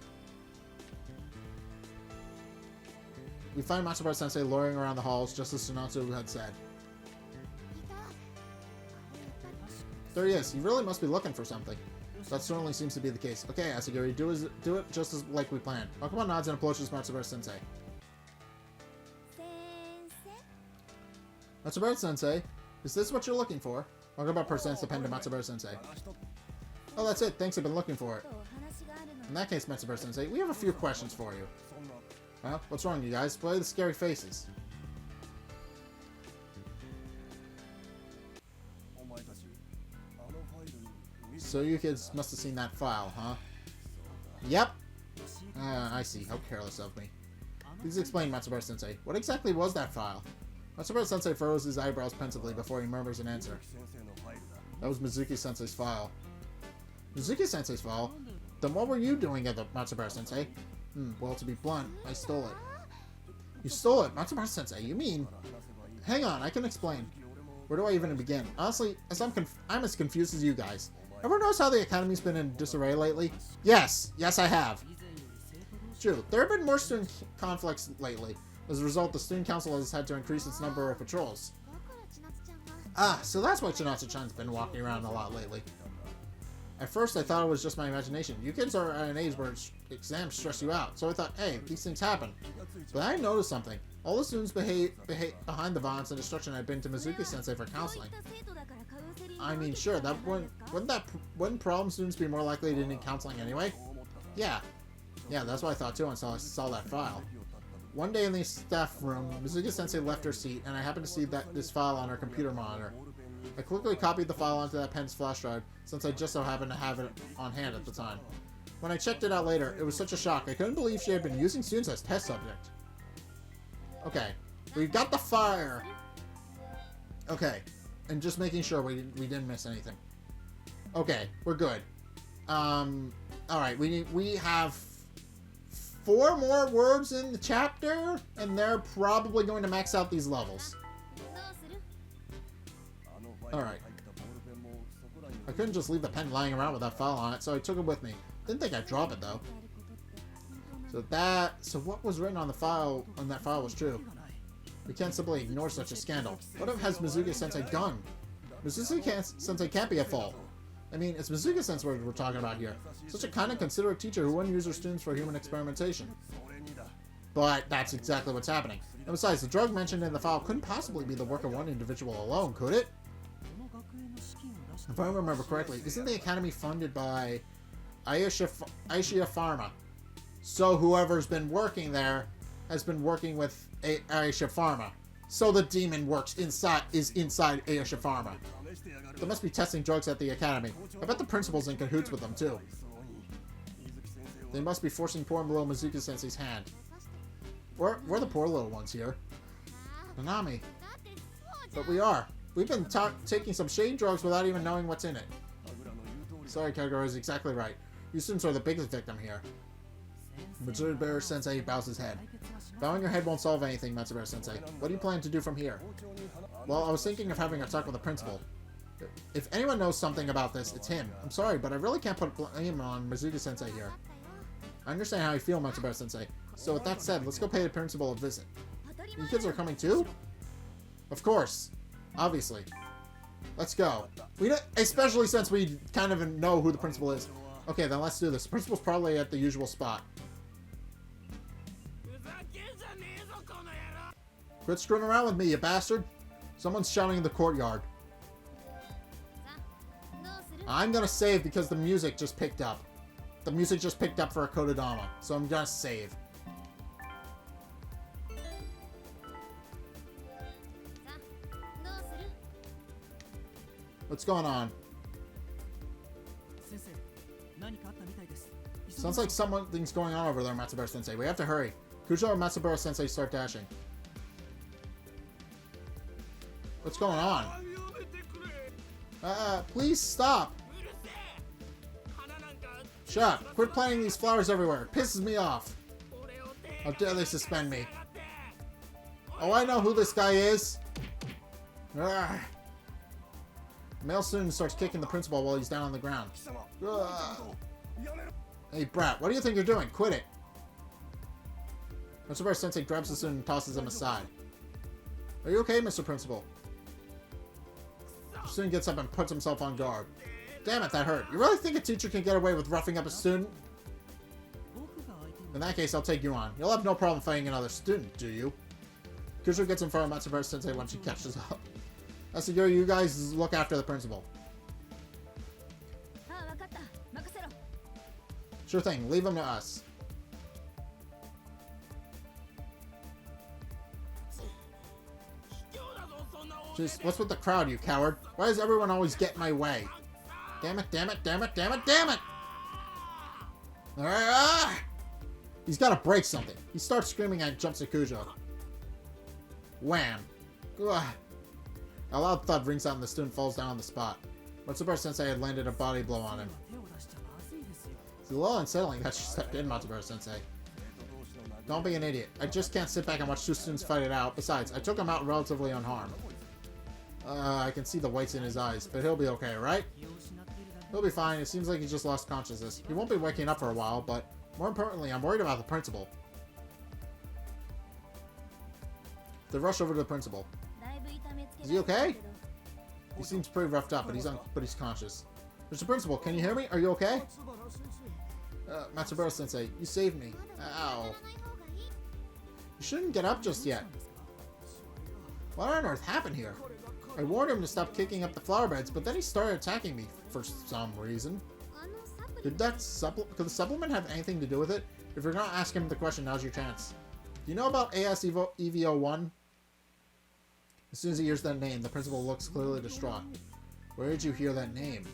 We find Matsubara-sensei loitering around the halls, just as Chinatsu had said. There he is. He really must be looking for something. That certainly seems to be the case. Okay, Asagiri, do it just as like we planned. Wakaba nods and approaches Matsubara-sensei. Matsubara-sensei, is this what you're looking for? Wakaba presents the pen to Matsubara-sensei. Oh, that's it. Thanks, I've been looking for it. In that case, Matsubara-sensei, we have a few questions for you. Well, what's wrong, you guys? Why are the scary faces? So you kids must have seen that file, huh? Yep. I see. How careless of me. Please explain, Matsubara-sensei. What exactly was that file? Matsubara-sensei furrows his eyebrows pensively before he murmurs an answer. That was Mizuki-sensei's file. Mizuki-sensei's file? Then what were you doing at the Matsubara-sensei? Well, to be blunt, I stole it. You stole it? Matsubara-sensei, you mean... Hang on, I can explain. Where do I even begin? Honestly, I'm as confused as you guys. Ever notice how the Academy's been in disarray lately? Yes, I have. True, there have been more student conflicts lately. As a result, the Student Council has had to increase its number of patrols. Ah, so that's why Chinatsu-chan's been walking around a lot lately. At first, I thought it was just my imagination. You kids are at an age where exams stress you out, so I thought, hey, these things happen. But I noticed something. All the students behave behind the violence and destruction had been to Mizuki-sensei for counseling. I mean, sure, wouldn't problem students be more likely to need counseling anyway? Yeah, that's what I thought too until I saw that file. One day in the staff room, Mizuki-sensei left her seat, and I happened to see this file on her computer monitor. I quickly copied the file onto that pen's flash drive, since I just so happened to have it on hand at the time. When I checked it out later, it was such a shock. I couldn't believe she had been using students as test subject. Okay, we've got the fire. Okay, and just making sure we didn't miss anything. Okay, we're good. Alright, we have 4 more words in the chapter, and they're probably going to max out these levels. Alright. I couldn't just leave the pen lying around with that file on it, so I took it with me. Didn't think I'd drop it, though. So what was written on the file, on that file was true. We can't simply ignore such a scandal. What has Mizuki-sensei done? Mizuki-sensei can't be at fault. I mean, it's Mizuki-sensei we're talking about here. Such a kind and considerate teacher who wouldn't use her students for human experimentation. But that's exactly what's happening. And besides, the drug mentioned in the file couldn't possibly be the work of one individual alone, could it? If I remember correctly, isn't the Academy funded by Aisha Pharma? So whoever's been working there has been working with Aisha Pharma. So the demon is inside Aisha Pharma. They must be testing drugs at the Academy. I bet the principal's in cahoots with them, too. They must be forcing poor little Mizuki-sensei's hand. We're the poor little ones here. Nanami. But we are. We've been taking some shady drugs without even knowing what's in it. Sorry, Kagura is exactly right. You students are the biggest victim here. Matsubara-sensei bows his head. Bowing your head won't solve anything, Matsubara-sensei. What do you plan to do from here? Well, I was thinking of having a talk with the principal. If anyone knows something about this, it's him. I'm sorry, but I really can't put blame on Mizuki-sensei here. I understand how you feel, Matsubara-sensei. So with that said, let's go pay the principal a visit. You kids are coming too? Of course. Obviously. Let's go. Especially since we kind of know who the principal is. Okay, then let's do this. The principal's probably at the usual spot. Quit screwing around with me, you bastard. Someone's shouting in the courtyard. I'm gonna save because the music just picked up. The music just picked up for a Kotodama, so I'm gonna save. What's going on? Sounds like something's going on over there, Matsubara-sensei. We have to hurry. Kujo and Matsubara-sensei start dashing. What's going on? Please stop. Shut up. Quit planting these flowers everywhere. It pisses me off. How dare they suspend me? Oh, I know who this guy is. Ugh. The male student starts kicking the principal while he's down on the ground. Ugh. Hey, brat, what do you think you're doing? Quit it. Matsubara-sensei grabs the student and tosses him aside. Are you okay, Mr. Principal? The student gets up and puts himself on guard. Damn it, that hurt. You really think a teacher can get away with roughing up a student? In that case, I'll take you on. You'll have no problem fighting another student, do you? Kujo gets in front of Matsubara Sensei when she catches up. Asaguro, you guys look after the principal. Sure thing, leave him to us. Jeez, what's with the crowd, you coward? Why does everyone always get in my way? Damn it, damn it, damn it, damn it, damn it! He's gotta break something. He starts screaming and jumps at Kujo. Wham! Ugh. A loud thud rings out and the student falls down on the spot. Matsubara Sensei had landed a body blow on him. It's a little unsettling that she stepped in, Matsubara Sensei. Don't be an idiot. I just can't sit back and watch two students fight it out. Besides, I took him out relatively unharmed. I can see the whites in his eyes, but he'll be okay, right? He'll be fine. It seems like he just lost consciousness. He won't be waking up for a while, but more importantly, I'm worried about the principal. They rush over to the principal. Is he okay? He seems pretty roughed up, but he's conscious. Mr. Principal, can you hear me? Are you okay? Matsubara Sensei, you saved me. Ow. You shouldn't get up just yet. What on earth happened here? I warned him to stop kicking up the flower beds, but then he started attacking me for some reason. Could the supplement have anything to do with it? If you're gonna ask him the question, now's your chance. Do you know about AS EVO1? As soon as he hears that name, the principal looks clearly distraught. Where did you hear that name?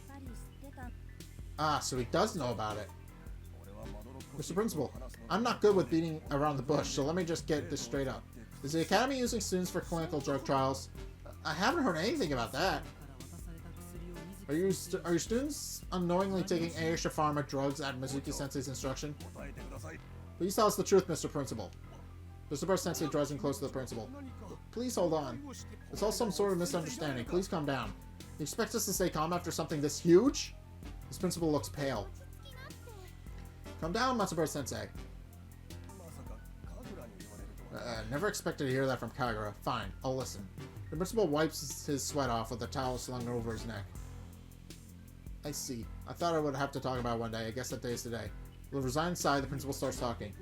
Ah, so he does know about it. Mr. Principal, I'm not good with beating around the bush, so let me just get this straight up. Is the Academy using students for clinical drug trials? I haven't heard anything about that. Are your students unknowingly taking Aisha Pharma drugs at Mizuki-sensei's instruction? Please tell us the truth, Mr. Principal. Mr. Sensei draws in close to the principal. Please hold on. It's all some sort of misunderstanding. Please calm down. You expect us to stay calm after something this huge? This principal looks pale. Calm down, Matsubara Sensei. Never expected to hear that from Kagura. Fine, I'll listen. The principal wipes his sweat off with a towel slung over his neck. I see. I thought I would have to talk about it one day. I guess that day is today. With a resigned sigh, the principal starts talking.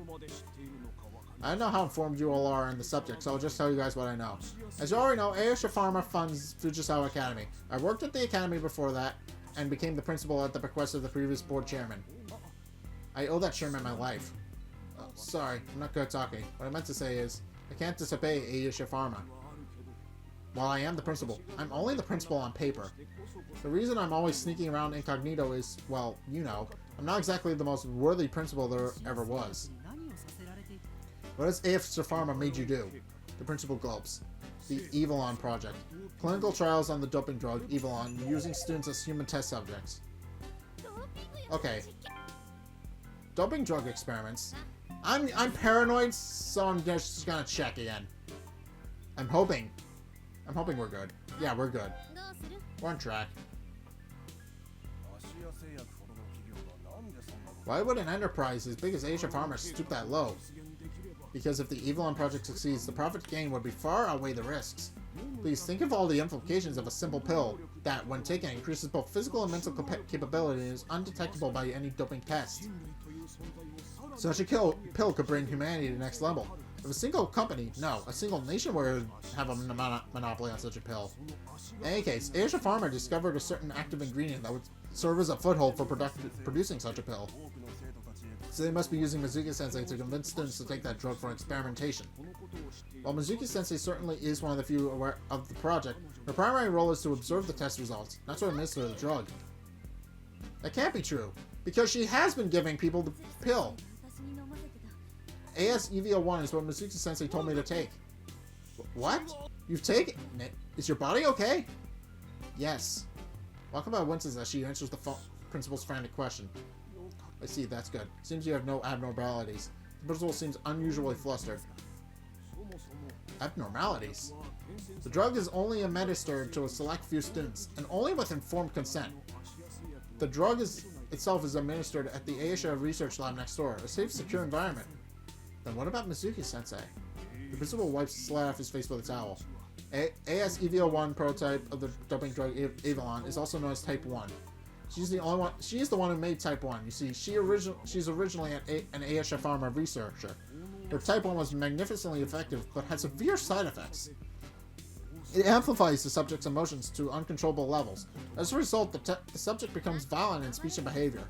I don't know how informed you all are on the subject, so I'll just tell you guys what I know. As you already know, Aisha Pharma funds Fugisawa Academy. I worked at the academy before that, and became the principal at the bequest of the previous board chairman. I owe that chairman my life. Sorry, I'm not good at talking. What I meant to say is, I can't disobey Aisha Pharma. While I am the principal, I'm only the principal on paper. The reason I'm always sneaking around incognito is, well, you know, I'm not exactly the most worthy principal there ever was. What has Aisha Pharma made you do? The principal gulps. The Evelon project. Clinical trials on the doping drug, Evelon, using students as human test subjects. Okay. Doping drug experiments. I'm paranoid, so I'm just gonna check again. I'm hoping we're good. Yeah, we're good. We're on track. Why would an enterprise as big as Aisha Pharma stoop that low? Because if the Evelon project succeeds, the profit gain would be far outweigh the risks. Please think of all the implications of a simple pill that, when taken, increases both physical and mental capability and is undetectable by any doping test. Such a pill could bring humanity to the next level. If a single company, no, a single nation would have a monopoly on such a pill. In any case, Aisha Pharma discovered a certain active ingredient that would serve as a foothold for producing such a pill. So they must be using Mizuki-sensei to convince students to take that drug for experimentation. While Mizuki-sensei certainly is one of the few aware of the project, her primary role is to observe the test results, not to administer the drug. That can't be true, because she has been giving people the pill. AS-EVO1 is what Mizuki-sensei told me to take. What? You've taken it? Is your body okay? Yes. Wakaba winces as she answers the principal's frantic question. I see, that's good. Seems you have no abnormalities. The principal seems unusually flustered. Abnormalities? The drug is only administered to a select few students, and only with informed consent. The drug itself is administered at the Aisha research lab next door, a safe, secure environment. Then what about Mizuki-sensei? The principal wipes the sweat off his face with a towel. AS-EVO1 prototype of the doping drug Avalon is also known as Type 1. She's the only one. She is the one who made Type 1. You see, she's originally an Aisha Pharma researcher. Her Type 1 was magnificently effective, but had severe side effects. It amplifies the subject's emotions to uncontrollable levels. As a result, the subject becomes violent in speech and behavior.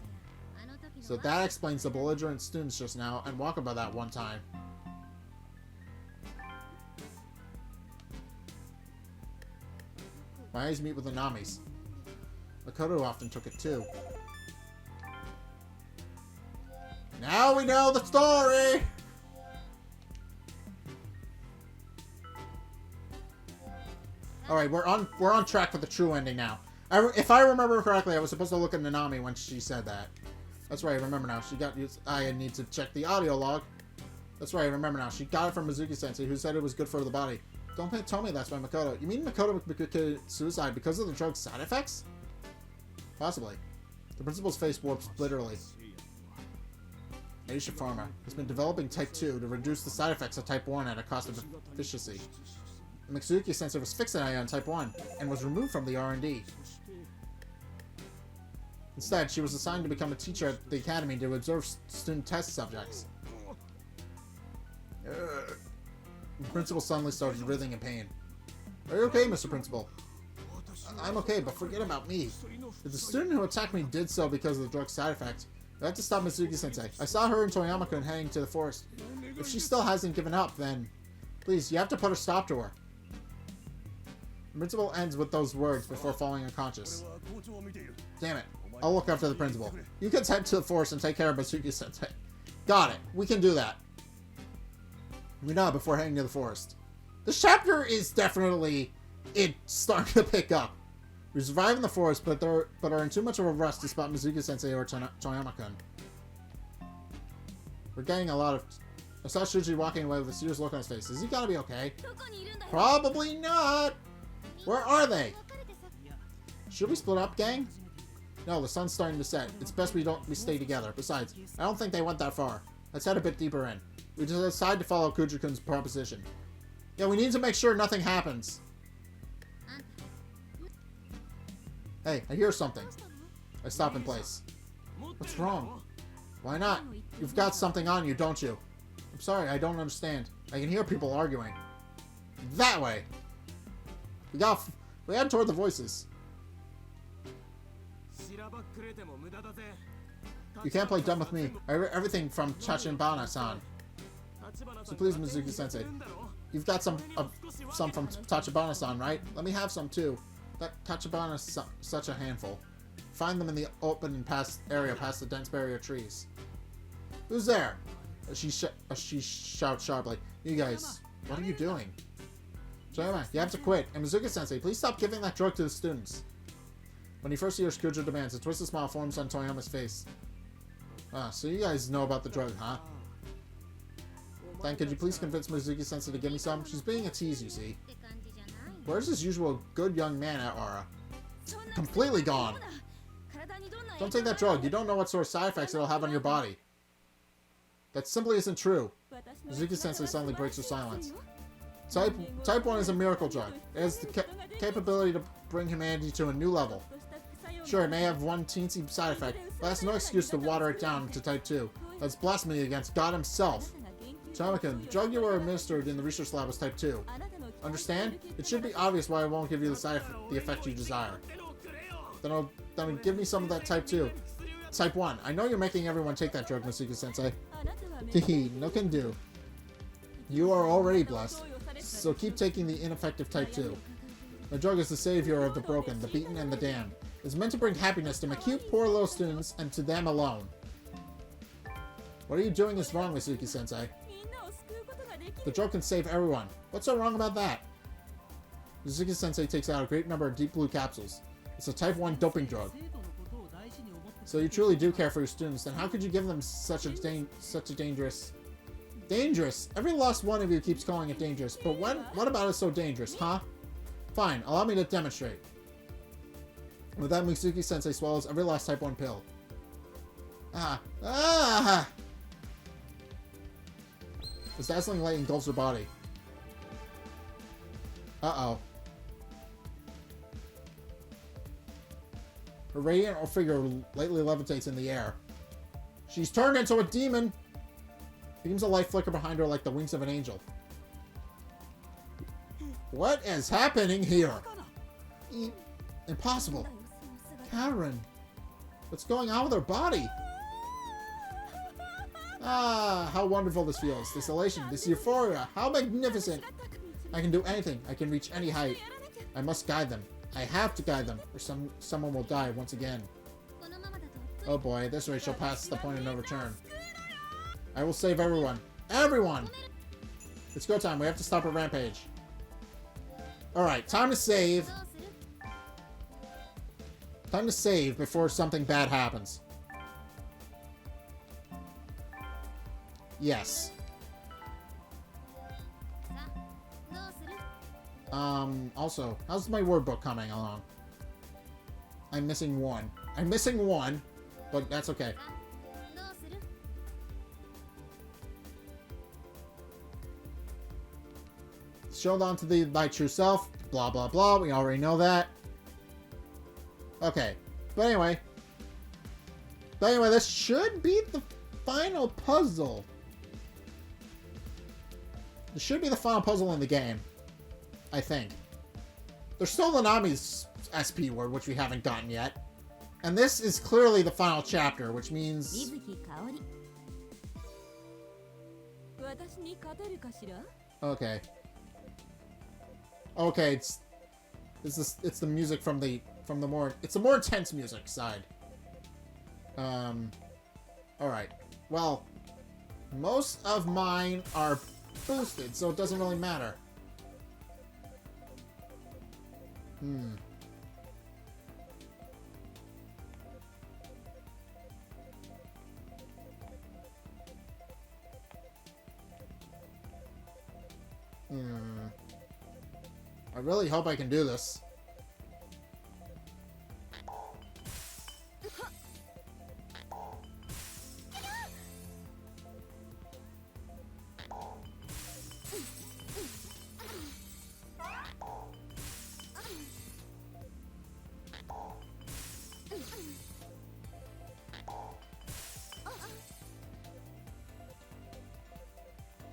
So that explains the belligerent students just now, and Wakaba that one time. My eyes meet with the Nami's. Makoto often took it too. Now we know the story! Alright, we're on track for the true ending now. If I remember correctly, I was supposed to look at Nanami when she said that. That's right, I remember now. She got used. I need to check the audio log. That's right, I remember now. She got it from Mizuki-sensei, who said it was good for the body. Don't tell me that's by Makoto. You mean Makoto committed suicide because of the drug's side effects? Possibly. The principal's face warps literally. Aisha Pharma has been developing Type 2 to reduce the side effects of Type 1 at a cost of efficiency. Mitsuki-sensei was fixated on Type 1 and was removed from the R&D. Instead, she was assigned to become a teacher at the academy to observe student test subjects. The principal suddenly started writhing in pain. Are you okay, Mr. Principal? I'm okay, but forget about me. If the student who attacked me did so because of the drug's side effects, I have to stop Mitsuki-sensei. I saw her and Toyama-kun heading to the forest. If she still hasn't given up, then... Please, you have to put a stop to her. The principal ends with those words before falling unconscious. Damn it. I'll look after the principal. You can head to the forest and take care of Mitsuki-sensei. Got it. We can do that. We know before heading to the forest. This chapter is definitely... It's starting to pick up. We survive in the forest, but are in too much of a rush to spot Mizuki-sensei or Toyama-kun. We're getting a lot of... I saw Shuji walking away with a serious look on his face. Is he gonna be okay? Probably not! Where are they? Should we split up, gang? No, the sun's starting to set. It's best we stay together. Besides, I don't think they went that far. Let's head a bit deeper in. We decide to follow Kuja-kun's proposition. Yeah, we need to make sure nothing happens. Hey, I hear something. I stop in place. What's wrong? Why not? You've got something on you, don't you? I'm sorry, I don't understand. I can hear people arguing. That way! We head toward the voices. You can't play dumb with me. I heard everything from Tachibana-san. So please, Mizuki-sensei. You've got some from Tachibana-san, right? Let me have some too. That Tachibana's such a handful. Find them in the open area past the dense barrier trees. Who's there? She shouts sharply. You guys, what are you doing? Toyama, you have to quit. And Mizuki-sensei, please stop giving that drug to the students. When he first hears Kujo demands, a twisted smile forms on Toyama's face. Ah, so you guys know about the drug, huh? Then could you please convince Mizuki-sensei to give me some? She's being a tease, you see. Where's his usual good young man at Aura? Completely gone. Don't take that drug. You don't know what sort of side effects it'll have on your body. That simply isn't true. Mizuki-sensei suddenly breaks her silence. Type 1 is a miracle drug. It has the capability to bring humanity to a new level. Sure, it may have one teensy side effect, but that's no excuse to water it down to Type 2. That's blasphemy against God himself. Toyama-kun, the drug you were administered in the research lab was Type 2. Understand? It should be obvious why I won't give you the effect you desire. Then give me some of that Type 2. Type 1. I know you're making everyone take that drug, Mizuki-sensei. Hehe, no can do. You are already blessed, so keep taking the ineffective Type 2. The drug is the savior of the broken, the beaten, and the damned. It's meant to bring happiness to my cute, poor little students, and to them alone. What are you doing is wrong, Mizuki-sensei. The drug can save everyone. What's so wrong about that? Mizuki-sensei takes out a great number of deep blue capsules. It's a Type 1 doping drug. So you truly do care for your students, then how could you give them such a dangerous... Dangerous! Every last one of you keeps calling it dangerous, but what about it so dangerous, huh? Fine, allow me to demonstrate. With that, Mizuki-sensei swallows every last Type 1 pill. This dazzling light engulfs her body. Uh-oh. Her radiant figure lightly levitates in the air. She's turned into a demon! Beams of light flicker behind her like the wings of an angel. What is happening here? Impossible. Karen. What's going on with her body? Ah, how wonderful this feels. This elation, this euphoria. How magnificent. I can do anything. I can reach any height. I must guide them. I have to guide them, or someone will die once again. Oh boy, this way she'll pass the point of no return. I will save everyone. Everyone! It's go time. We have to stop a rampage. Alright, time to save. Time to save before something bad happens. Yes. Also, how's my word book coming along? I'm missing one. I'm missing one, but that's okay. Show on to thy true self. Blah, blah, blah. We already know that. Okay. But anyway, this should be the final puzzle. This should be the final puzzle in the game. I think. There's still Nanami's SP word, which we haven't gotten yet. And this is clearly the final chapter, which means... Okay. Okay, it's the music from the more... It's the more intense music side. Alright. Well, most of mine are boosted, so it doesn't really matter. I really hope I can do this.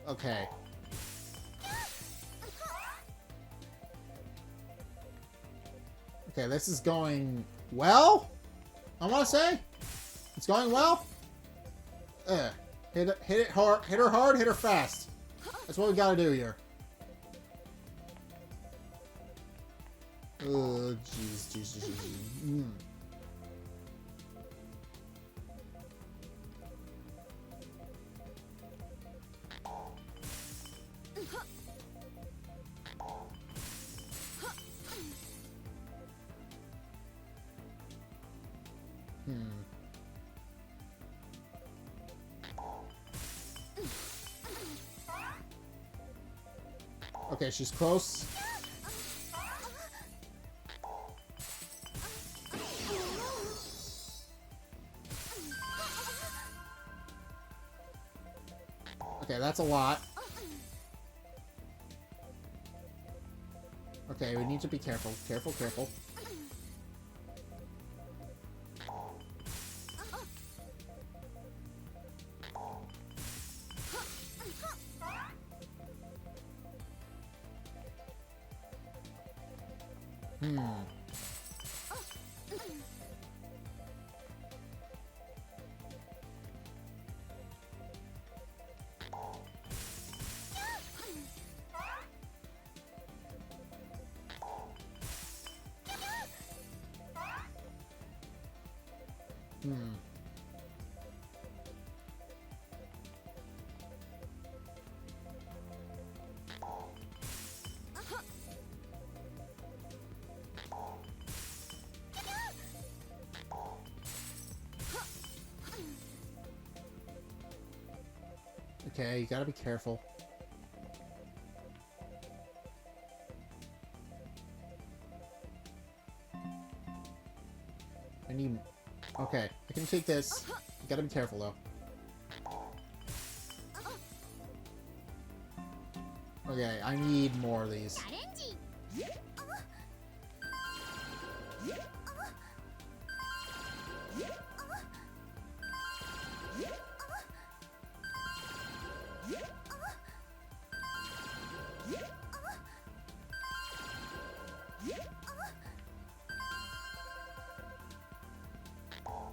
Okay. Okay, this is going well, I want to say. It's going well. Hit it hard, hit her hard, hit her fast. That's what we gotta do here. Oh, jeez. Okay, she's close. Okay, that's a lot. Okay, we need to be careful. Careful. Okay, you gotta be careful. I need... Okay, I can take this. You gotta be careful, though. Okay, I need more of these.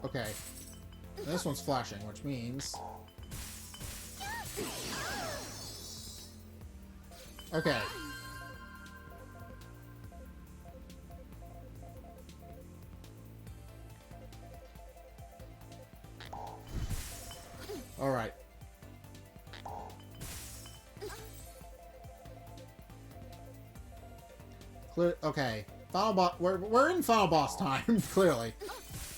Okay. This one's flashing, which means... Okay. Alright. Clear. Okay. Final boss. We're in final boss time, clearly.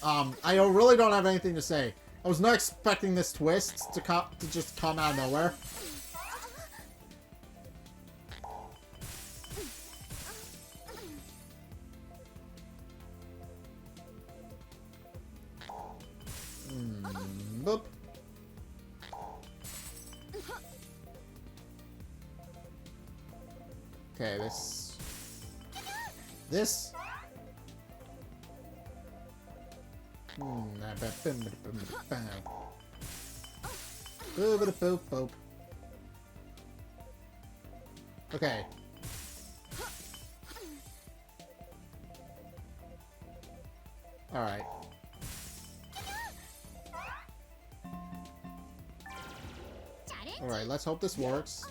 I really don't have anything to say. I was not expecting this twist to just come out of nowhere. Boop. Okay, this. Okay. Alright. Alright, let's hope this works.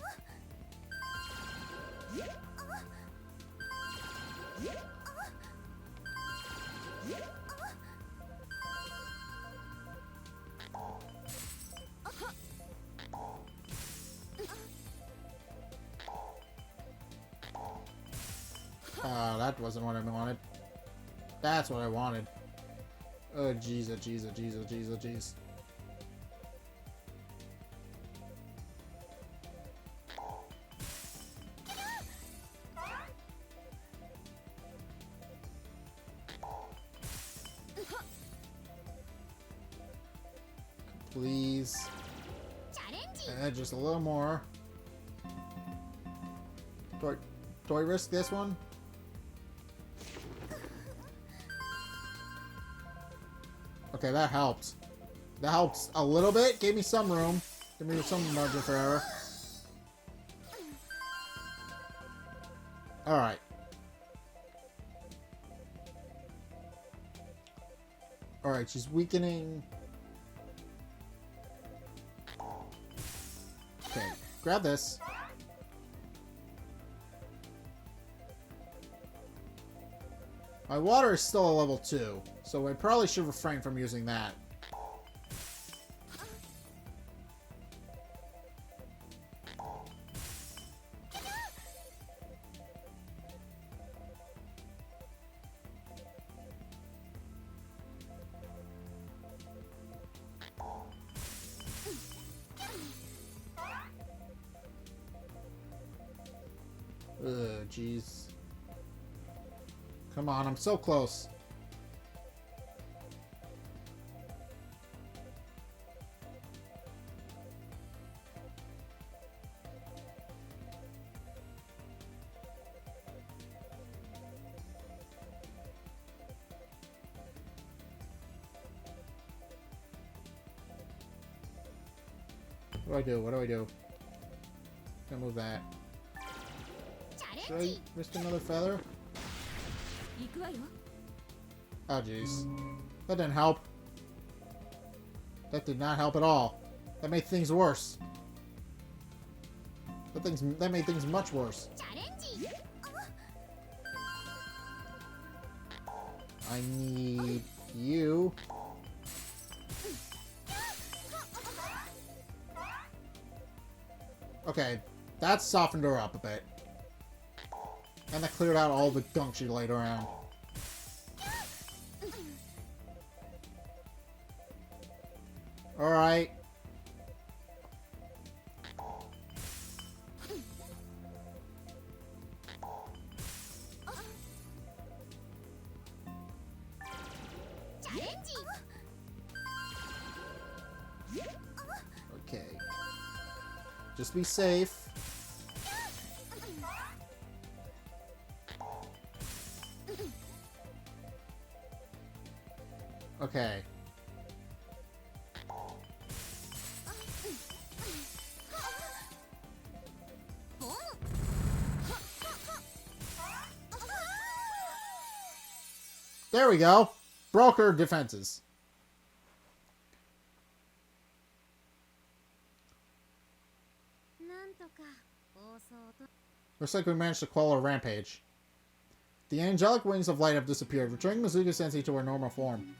That wasn't what I wanted. That's what I wanted. Oh, jeez, oh, jeez, oh, jeez, oh, jeez, oh, jeez. Please. Just a little more. Do I risk this one? Okay, that helped. That helps a little bit. Gave me some room. Gave me some margin for error. Alright. Alright, she's weakening. Okay, grab this. My water is still a level 2, so I probably should refrain from using that. Ugh, jeez. Come on, I'm so close. What do I do? What do I do? Can't move that. Should I risk another feather? Oh, jeez. That didn't help. That did not help at all. That made things worse. That made things much worse. I need you. Okay, that softened her up a bit. And that cleared out all the gunk she laid around. Alright. Okay. Just be safe. Okay. There we go. Broke her defenses. Looks like we managed to quell a rampage. The angelic wings of light have disappeared, returning Mizuki-sensei to her normal form.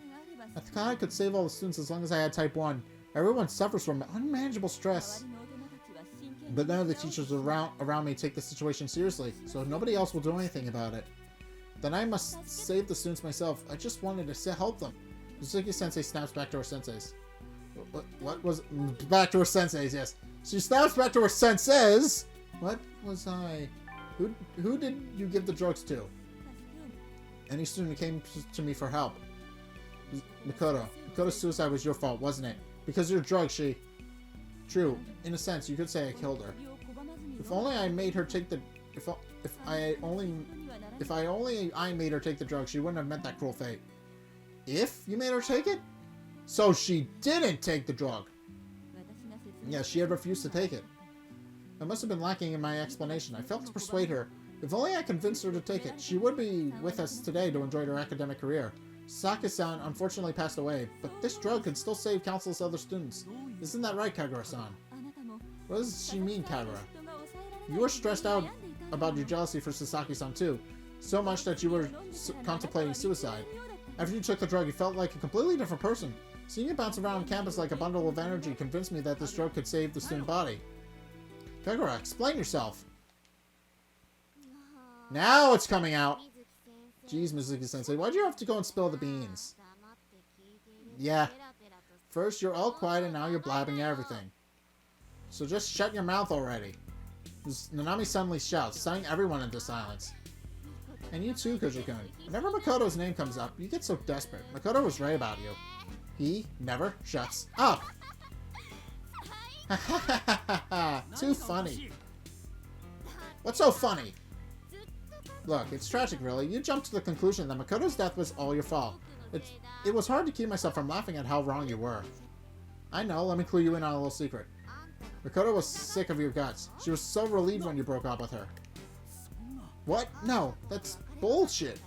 I thought I could save all the students as long as I had Type 1. Everyone suffers from unmanageable stress. But none of the teachers around me take the situation seriously, so nobody else will do anything about it. Then I must save the students myself. I just wanted to help them. Mizuki-sensei snaps back to her senseis. What was... Back to her senseis, yes. She snaps back to her senseis! What was I... Who did you give the drugs to? Any student who came to me for help. Makoto. Makoto's suicide was your fault, wasn't it? Because of your drugs, she... True. In a sense, you could say I killed her. If only I made her take the... If I only made her take the drugs, she wouldn't have met that cruel fate. If you made her take it? So she didn't take the drug. Yeah, she had refused to take it. I must have been lacking in my explanation. I failed to persuade her. If only I convinced her to take it, she would be with us today to enjoy her academic career. Saki-san unfortunately passed away, but this drug could still save countless other students. Isn't that right, Kagura-san? What does she mean, Kagura? You were stressed out about your jealousy for Sasaki-san too, so much that you were contemplating suicide. After you took the drug, you felt like a completely different person. Seeing you bounce around campus like a bundle of energy convinced me that this drug could save the student body. Kagura, explain yourself! Now it's coming out! Jeez, Mizuki-sensei, why'd you have to go and spill the beans? Yeah. First you're all quiet and now you're blabbing everything. So just shut your mouth already. Nanami suddenly shouts, stunning everyone into silence. And you too, Kujo-kun. Whenever Makoto's name comes up, you get so desperate. Makoto was right about you. He never shuts up. Ha ha ha ha ha! Too funny. What's so funny? Look, it's tragic really. You jumped to the conclusion that Makoto's death was all your fault. It was hard to keep myself from laughing at how wrong you were. I know, let me clue you in on a little secret. Makoto was sick of your guts. She was so relieved when you broke up with her. What? No, that's bullshit.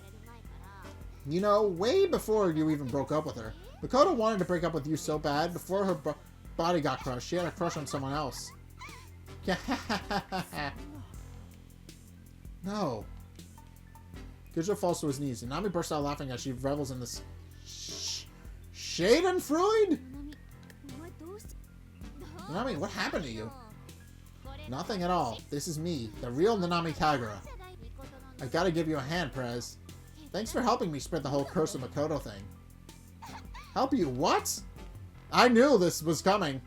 You know, way before you even broke up with her, Makoto wanted to break up with you so bad, before her body got crushed, she had a crush on someone else. No. Kujo falls to his knees, and Nami bursts out laughing as she revels in this Schadenfreude? Nanami, what happened to you? Nothing at all. This is me, the real Nanami Kagura. I gotta give you a hand, Prez. Thanks for helping me spread the whole curse of Makoto thing. Help you? What? I knew this was coming.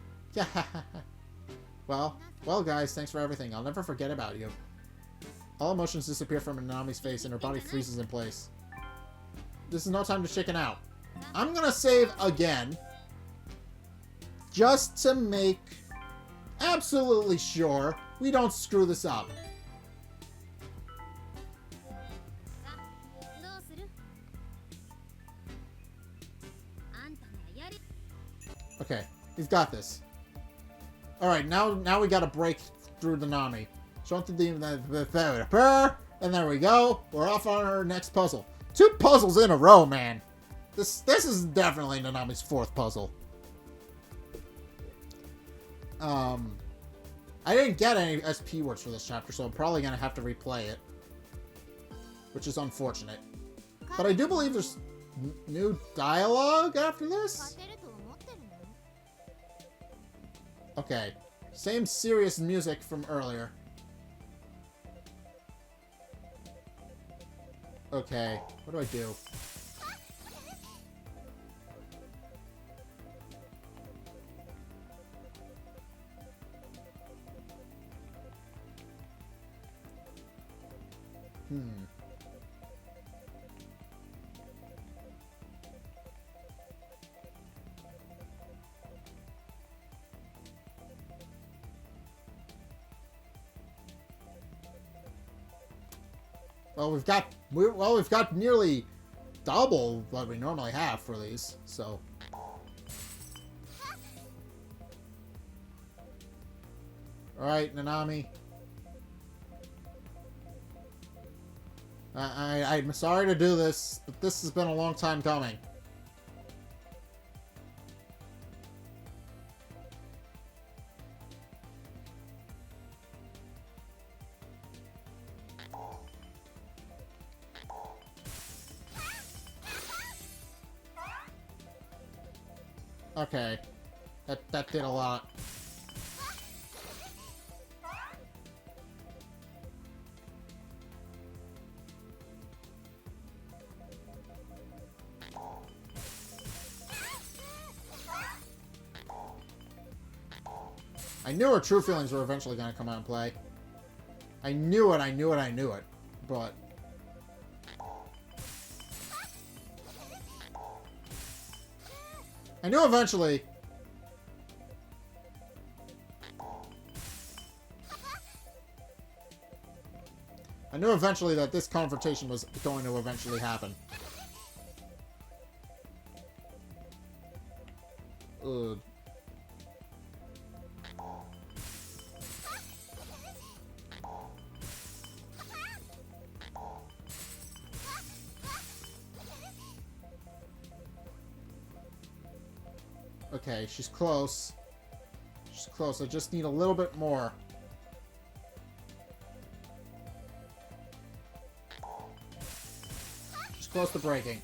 Well, guys, thanks for everything. I'll never forget about you. All emotions disappear from Nanami's face and her body freezes in place. This is no time to chicken out. I'm gonna save again. Just to make absolutely sure we don't screw this up. Okay, we've got this. Alright, now we gotta break through the Nami. And there we go. We're off on our next puzzle. 2 puzzles in a row, man. This is definitely Nanami's 4th puzzle. I didn't get any SP words for this chapter, so I'm probably gonna have to replay it. Which is unfortunate. But I do believe there's new dialogue after this? Okay. Same serious music from earlier. Okay, what do I do? Well, we've got nearly double what we normally have for these, so. Alright, Nanami. I'm sorry to do this, but this has been a long time coming. Okay. That did a lot. I knew her true feelings were eventually going to come out and play. I knew it, I knew it, I knew it. But... I knew eventually... I knew eventually that this confrontation was going to eventually happen. Ugh. Okay, she's close. She's close. I just need a little bit more. She's close to breaking.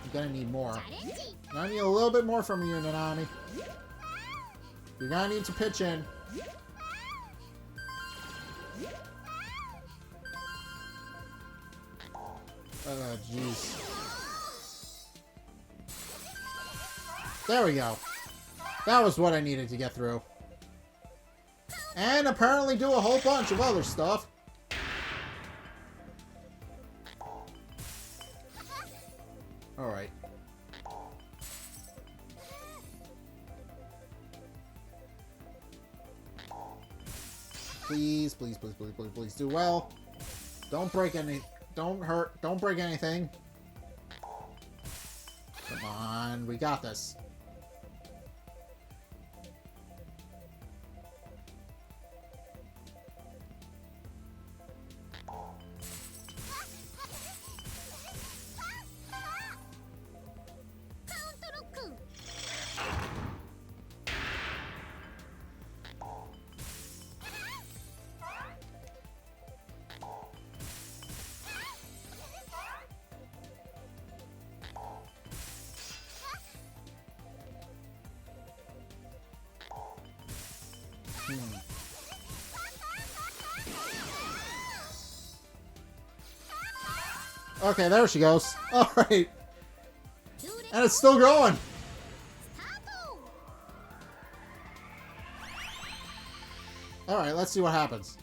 I'm gonna need more. I need a little bit more from you, Nanami. You're gonna need to pitch in. Oh, jeez. There we go. That was what I needed to get through. And apparently do a whole bunch of other stuff. Alright. Please, please, please, please, please, please do well. Don't break any... Don't hurt. Don't break anything. Come on. We got this. Okay, there she goes. Alright. And it's still going. Alright, let's see what happens.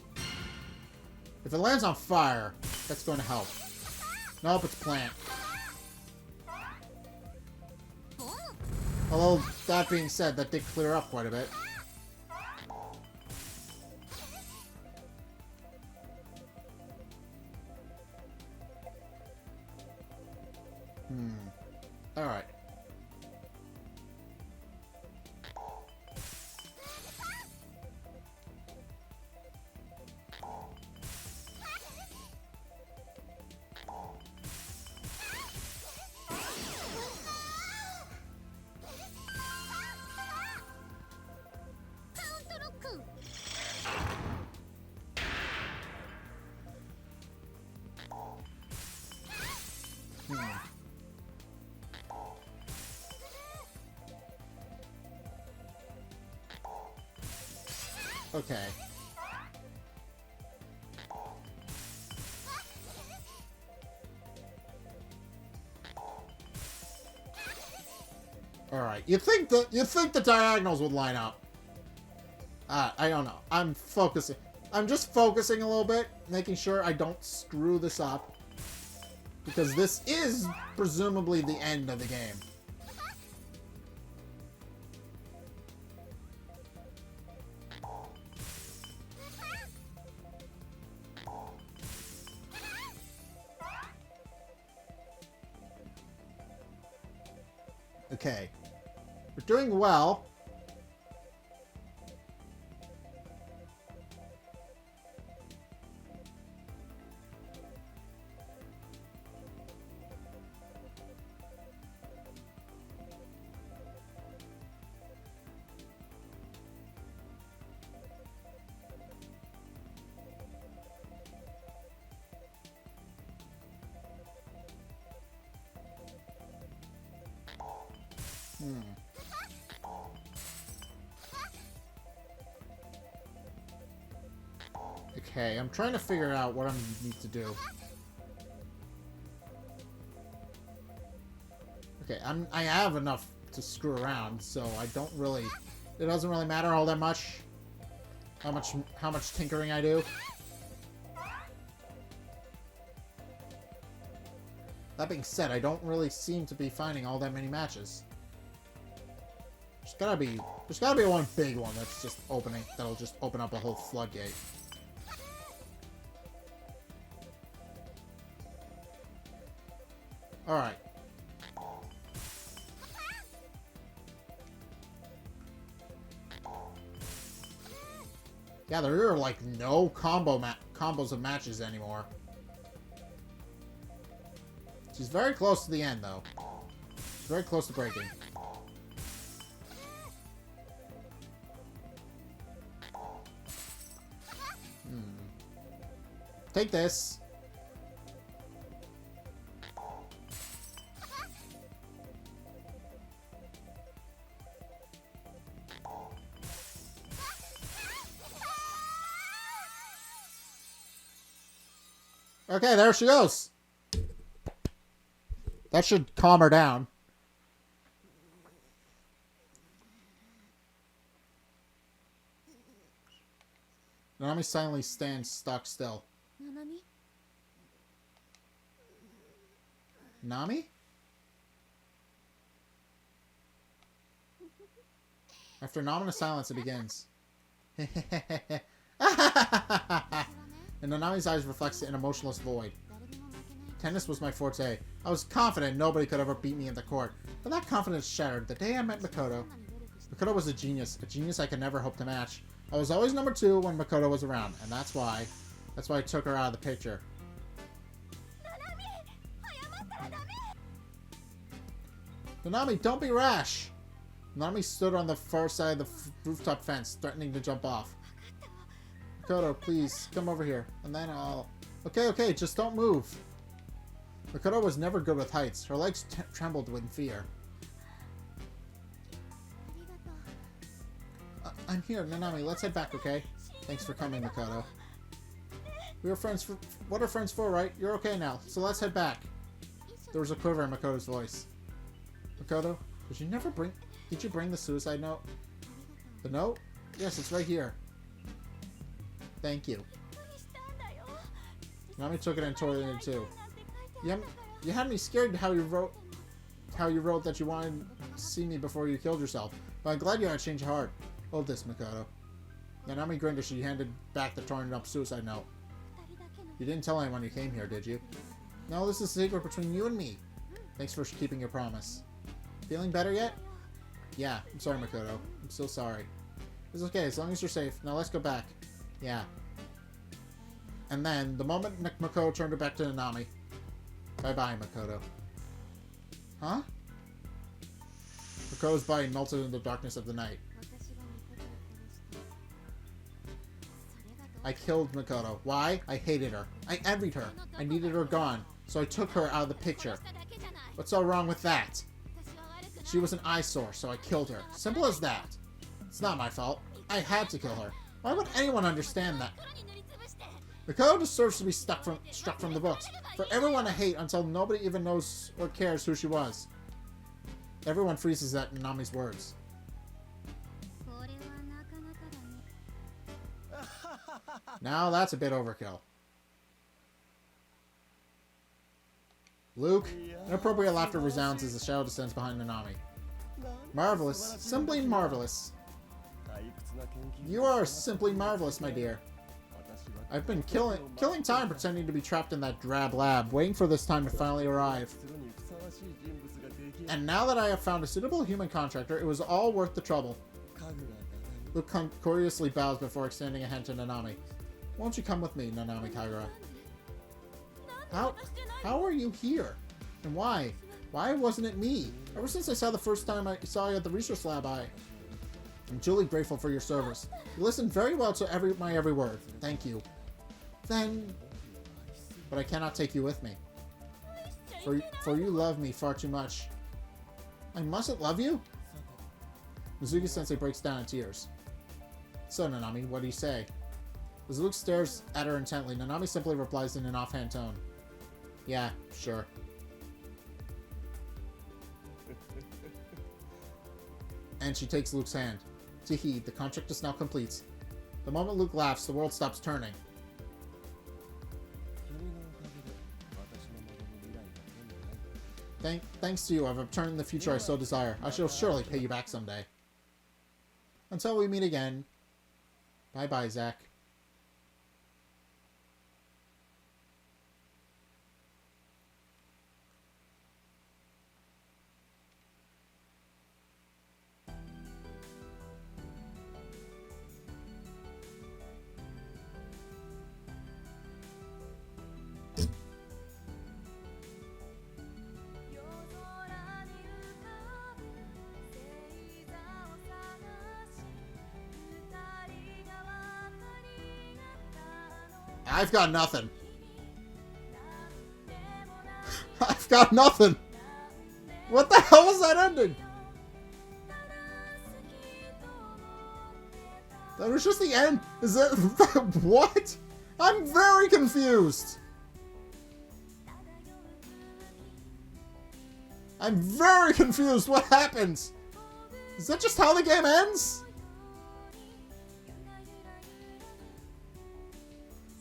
If it lands on fire, that's going to help. Nope, it's plant. Although, that being said, that did clear up quite a bit. Alright. Okay. Alright, you think the diagonals would line up. I don't know. I'm focusing. I'm just focusing a little bit, making sure I don't screw this up. Because this is presumably the end of the game. Okay. We're doing well. Hmm. Okay, I'm trying to figure out what I need to do. Okay, I have enough to screw around, so I don't really... It doesn't really matter all that much. How much tinkering I do. That being said, I don't really seem to be finding all that many matches. There's gotta be one big one that's just opening, that'll just open up a whole floodgate. Alright. Yeah, there are like no combos of matches anymore. She's very close to the end, though. She's very close to breaking. Take this. Okay, there she goes. That should calm her down. Nanami silently stands stock still. Nami? After an ominous silence, it begins. And Nanami's eyes reflects an emotionless void. Tennis was my forte. I was confident nobody could ever beat me in the court. But that confidence shattered the day I met Makoto. Makoto was a genius I could never hope to match. I was always number 2 when Makoto was around, and that's why I took her out of the picture. Nanami, don't be rash! Nanami stood on the far side of the rooftop fence, threatening to jump off. Makoto, please, come over here, and then I'll... Okay, just don't move. Makoto was never good with heights. Her legs trembled with fear. I'm here, Nanami. Let's head back, okay? Thanks for coming, Makoto. We were friends for... What are friends for, right? You're okay now, so let's head back. There was a quiver in Makoto's voice. Makoto, did you bring the suicide note? The note? Yes, it's right here. Thank you. Nanami took it and tore it in two. You had me scared how you wrote that you wanted to see me before you killed yourself. But I'm glad you had a change of heart. Hold this, Makoto. Nanami grinned as she handed back the torn up suicide note. You didn't tell anyone you came here, did you? No, this is a secret between you and me. Thanks for keeping your promise. Feeling better yet? Yeah, I'm sorry, Makoto. I'm so sorry. It's okay, as long as you're safe. Now let's go back. Yeah. And then, the moment Makoto turned her back to Nanami. Bye-bye, Makoto. Huh? Makoto's body melted in the darkness of the night. I killed Makoto. Why? I hated her. I envied her. I needed her gone, so I took her out of the picture. What's so wrong with that? She was an eyesore, so I killed her. Simple as that. It's not my fault. I had to kill her. Why would anyone understand that? Makoto deserves to be struck from the books. For everyone to hate until nobody even knows or cares who she was. Everyone freezes at Nanami's words. Now that's a bit overkill. Luke, inappropriate laughter resounds as the shadow descends behind Nanami. Marvelous. Simply marvelous. You are simply marvelous, my dear. I've been killing time pretending to be trapped in that drab lab, waiting for this time to finally arrive. And now that I have found a suitable human contractor, it was all worth the trouble. Luke courteously bows before extending a hand to Nanami. Won't you come with me, Nanami Kagura? How are you here? And why? Why wasn't it me? Ever since I saw the first time I saw you at the research lab, I'm truly grateful for your service. You listened very well to my every word. Thank you. But I cannot take you with me. For you love me far too much. I mustn't love you? Mizuki-sensei breaks down in tears. So, Nanami, what do you say? As Luke stares at her intently, Nanami simply replies in an offhand tone. Yeah, sure. And she takes Luke's hand. Teehee, the contract is now complete. The moment Luke laughs, the world stops turning. Thanks to you, I've obtained the future I so desire. I shall surely pay you back someday. Until we meet again. Bye-bye, Zack. I've got nothing. I've got nothing. What the hell was that ending? That was just the end. Is that what? I'm very confused. I'm very confused. What happens? Is that just how the game ends?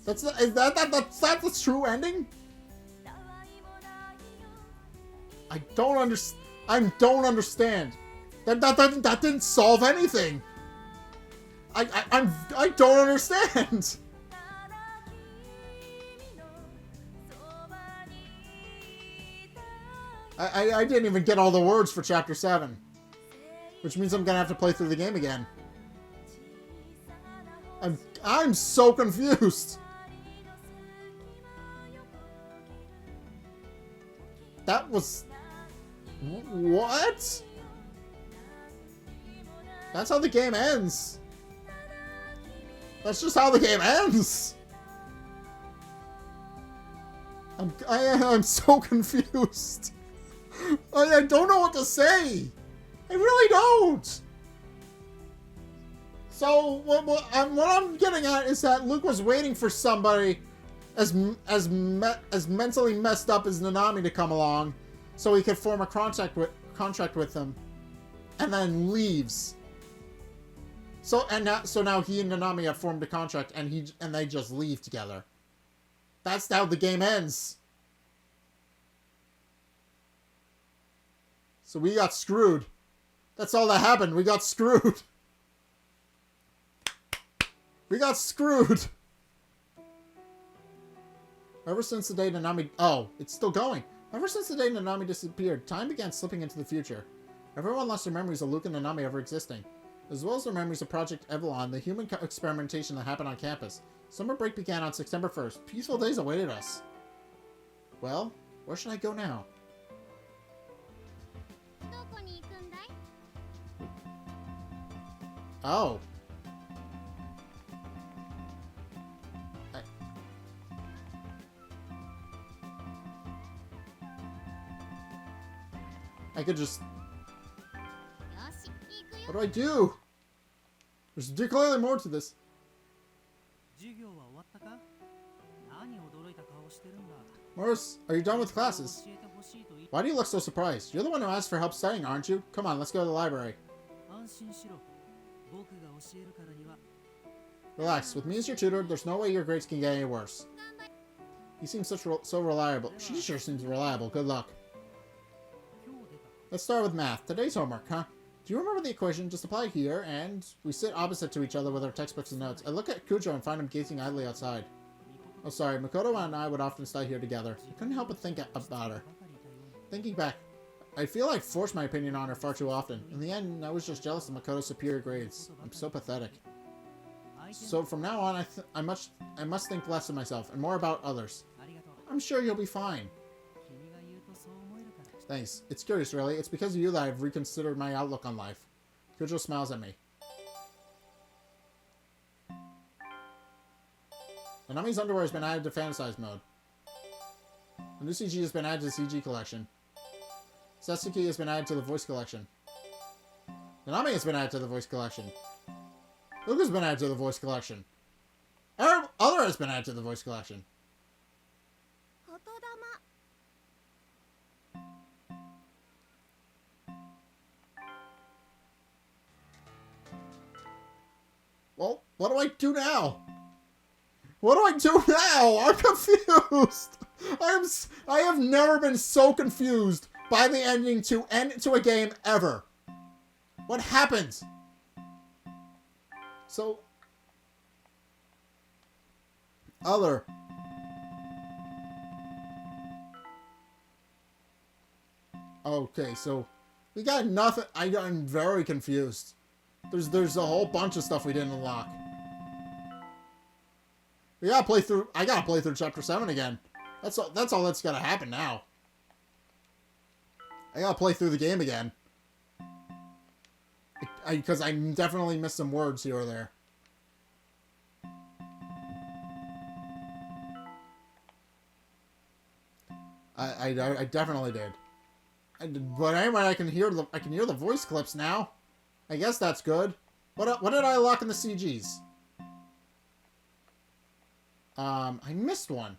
That's the true ending? I don't understand. That didn't solve anything. I don't understand. I didn't even get all the words for Chapter 7. Which means I'm gonna have to play through the game again. I'm so confused. That was... What? That's how the game ends. That's just how the game ends. I'm so confused. I don't know what to say. I really don't. So what I'm getting at is that Luke was waiting for somebody as mentally messed up as Nanami to come along, so he could form a contract with them, and then leaves. So now he and Nanami have formed a contract, and they just leave together. That's how the game ends. So we got screwed. That's all that happened. We got screwed. We got screwed. Ever since the day Nanami... Oh, it's still going. Ever since the day Nanami disappeared, time began slipping into the future. Everyone lost their memories of Luke and Nanami ever existing, as well as their memories of Project Evelon, the human experimentation that happened on campus. Summer break began on September 1st. Peaceful days awaited us. Well, where should I go now? Oh. I could just... What do I do? There's clearly more to this. Morris, are you done with classes? Why do you look so surprised? You're the one who asked for help studying, aren't you? Come on, let's go to the library. Relax, with me as your tutor, there's no way your grades can get any worse. He seems so reliable. She sure seems reliable. Good luck. Let's start with math. Today's homework, huh? Do you remember the equation? Just apply here, and we sit opposite to each other with our textbooks and notes. I look at Kujo and find him gazing idly outside. Oh, sorry. Makoto and I would often study here together. I couldn't help but think about her. Thinking back, I feel I forced my opinion on her far too often. In the end, I was just jealous of Makoto's superior grades. I'm so pathetic. So from now on, I must think less of myself and more about others. I'm sure you'll be fine. Thanks. It's curious, really. It's because of you that I've reconsidered my outlook on life. Kujo smiles at me. Nanami's underwear has been added to fantasize mode. A new CG has been added to the CG collection. Satsuki has been added to the voice collection. Nanami has been added to the voice collection. Luca's been added to the voice collection. Other has been added to the voice collection. Well, what do I do now? What do I do now? I'm confused. I have never been so confused by the ending to a game ever. What happened? So, other. Okay, so we got nothing. I'm very confused. There's a whole bunch of stuff we didn't unlock. We gotta play through. I gotta play through Chapter 7 again. That's all that's gotta happen now. I gotta play through the game again. Because I definitely missed some words here or there. I definitely did. But anyway, I can hear the voice clips now. I guess that's good. What did I unlock in the CGs? I missed one.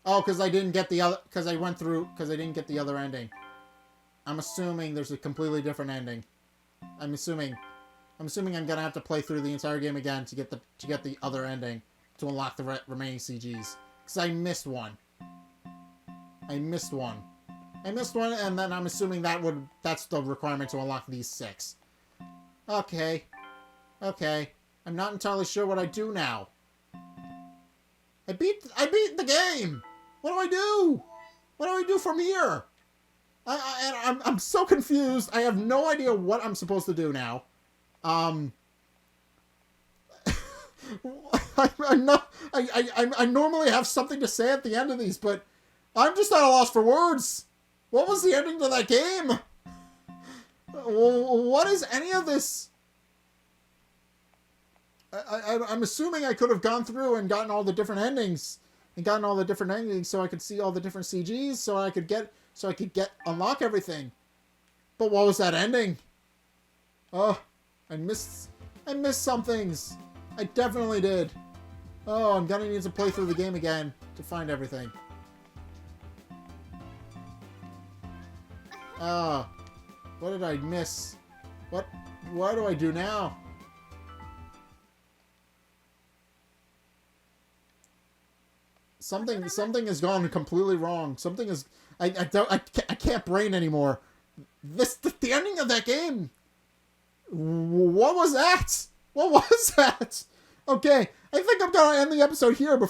Oh, because I didn't get the other. Because I didn't get the other ending. I'm assuming there's a completely different ending. I'm assuming I'm gonna have to play through the entire game again to get the other ending to unlock the remaining CGs. Because I missed one. And then I'm assuming that's the requirement to unlock these 6. Okay. I'm not entirely sure what I do now. I beat the game. What do I do? What do I do from here? I'm so confused. I have no idea what I'm supposed to do now. I normally have something to say at the end of these, but I'm just at a loss for words. What was the ending to that game? What is any of this? I'm assuming I could have gone through and gotten all the different endings. So I could see all the different CGs, so I could unlock everything. But what was that ending? Oh, I missed some things. I definitely did. Oh, I'm gonna need to play through the game again to find everything. What did I miss? What do I do now? Something has gone completely wrong. Something is I can't brain anymore. The ending of that game. What was that? What was that? Okay, I think I'm gonna end the episode here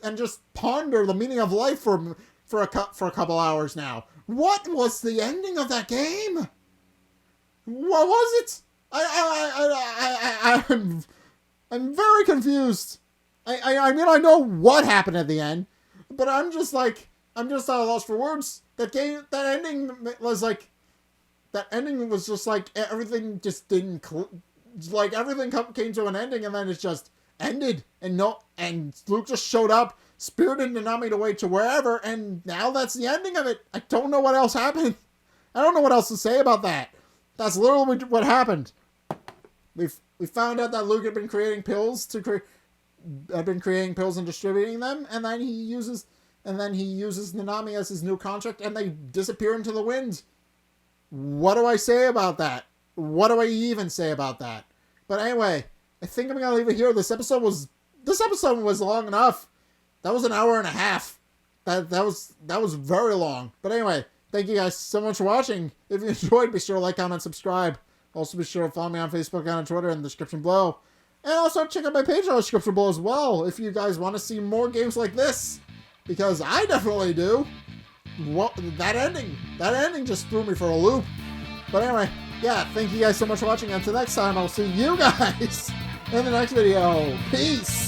and just ponder the meaning of life for a couple hours now. What was the ending of that game? What was it? I'm very confused. I mean, I know what happened at the end, but I'm just at a loss for words. That ending was just like everything just didn't, like everything came to an ending and then it just ended and Luke just showed up, spirited Nanami away to wherever, and now that's the ending of it. I don't know what else happened. I don't know what else to say about that. That's literally what happened. We found out that Luke had been creating pills and distributing them, and then he uses Nanami as his new contract, and they disappear into the wind. What do I say about that? What do I even say about that? But anyway, I think I'm gonna leave it here. This episode was long enough. That was an hour and a half. That was very long. But anyway, thank you guys so much for watching. If you enjoyed, be sure to like, comment, subscribe. Also, be sure to follow me on Facebook and on Twitter in the description below. And also check out my page on the description below as well if you guys want to see more games like this. Because I definitely do. That ending just threw me for a loop. But anyway, yeah, thank you guys so much for watching. Until next time, I'll see you guys in the next video. Peace!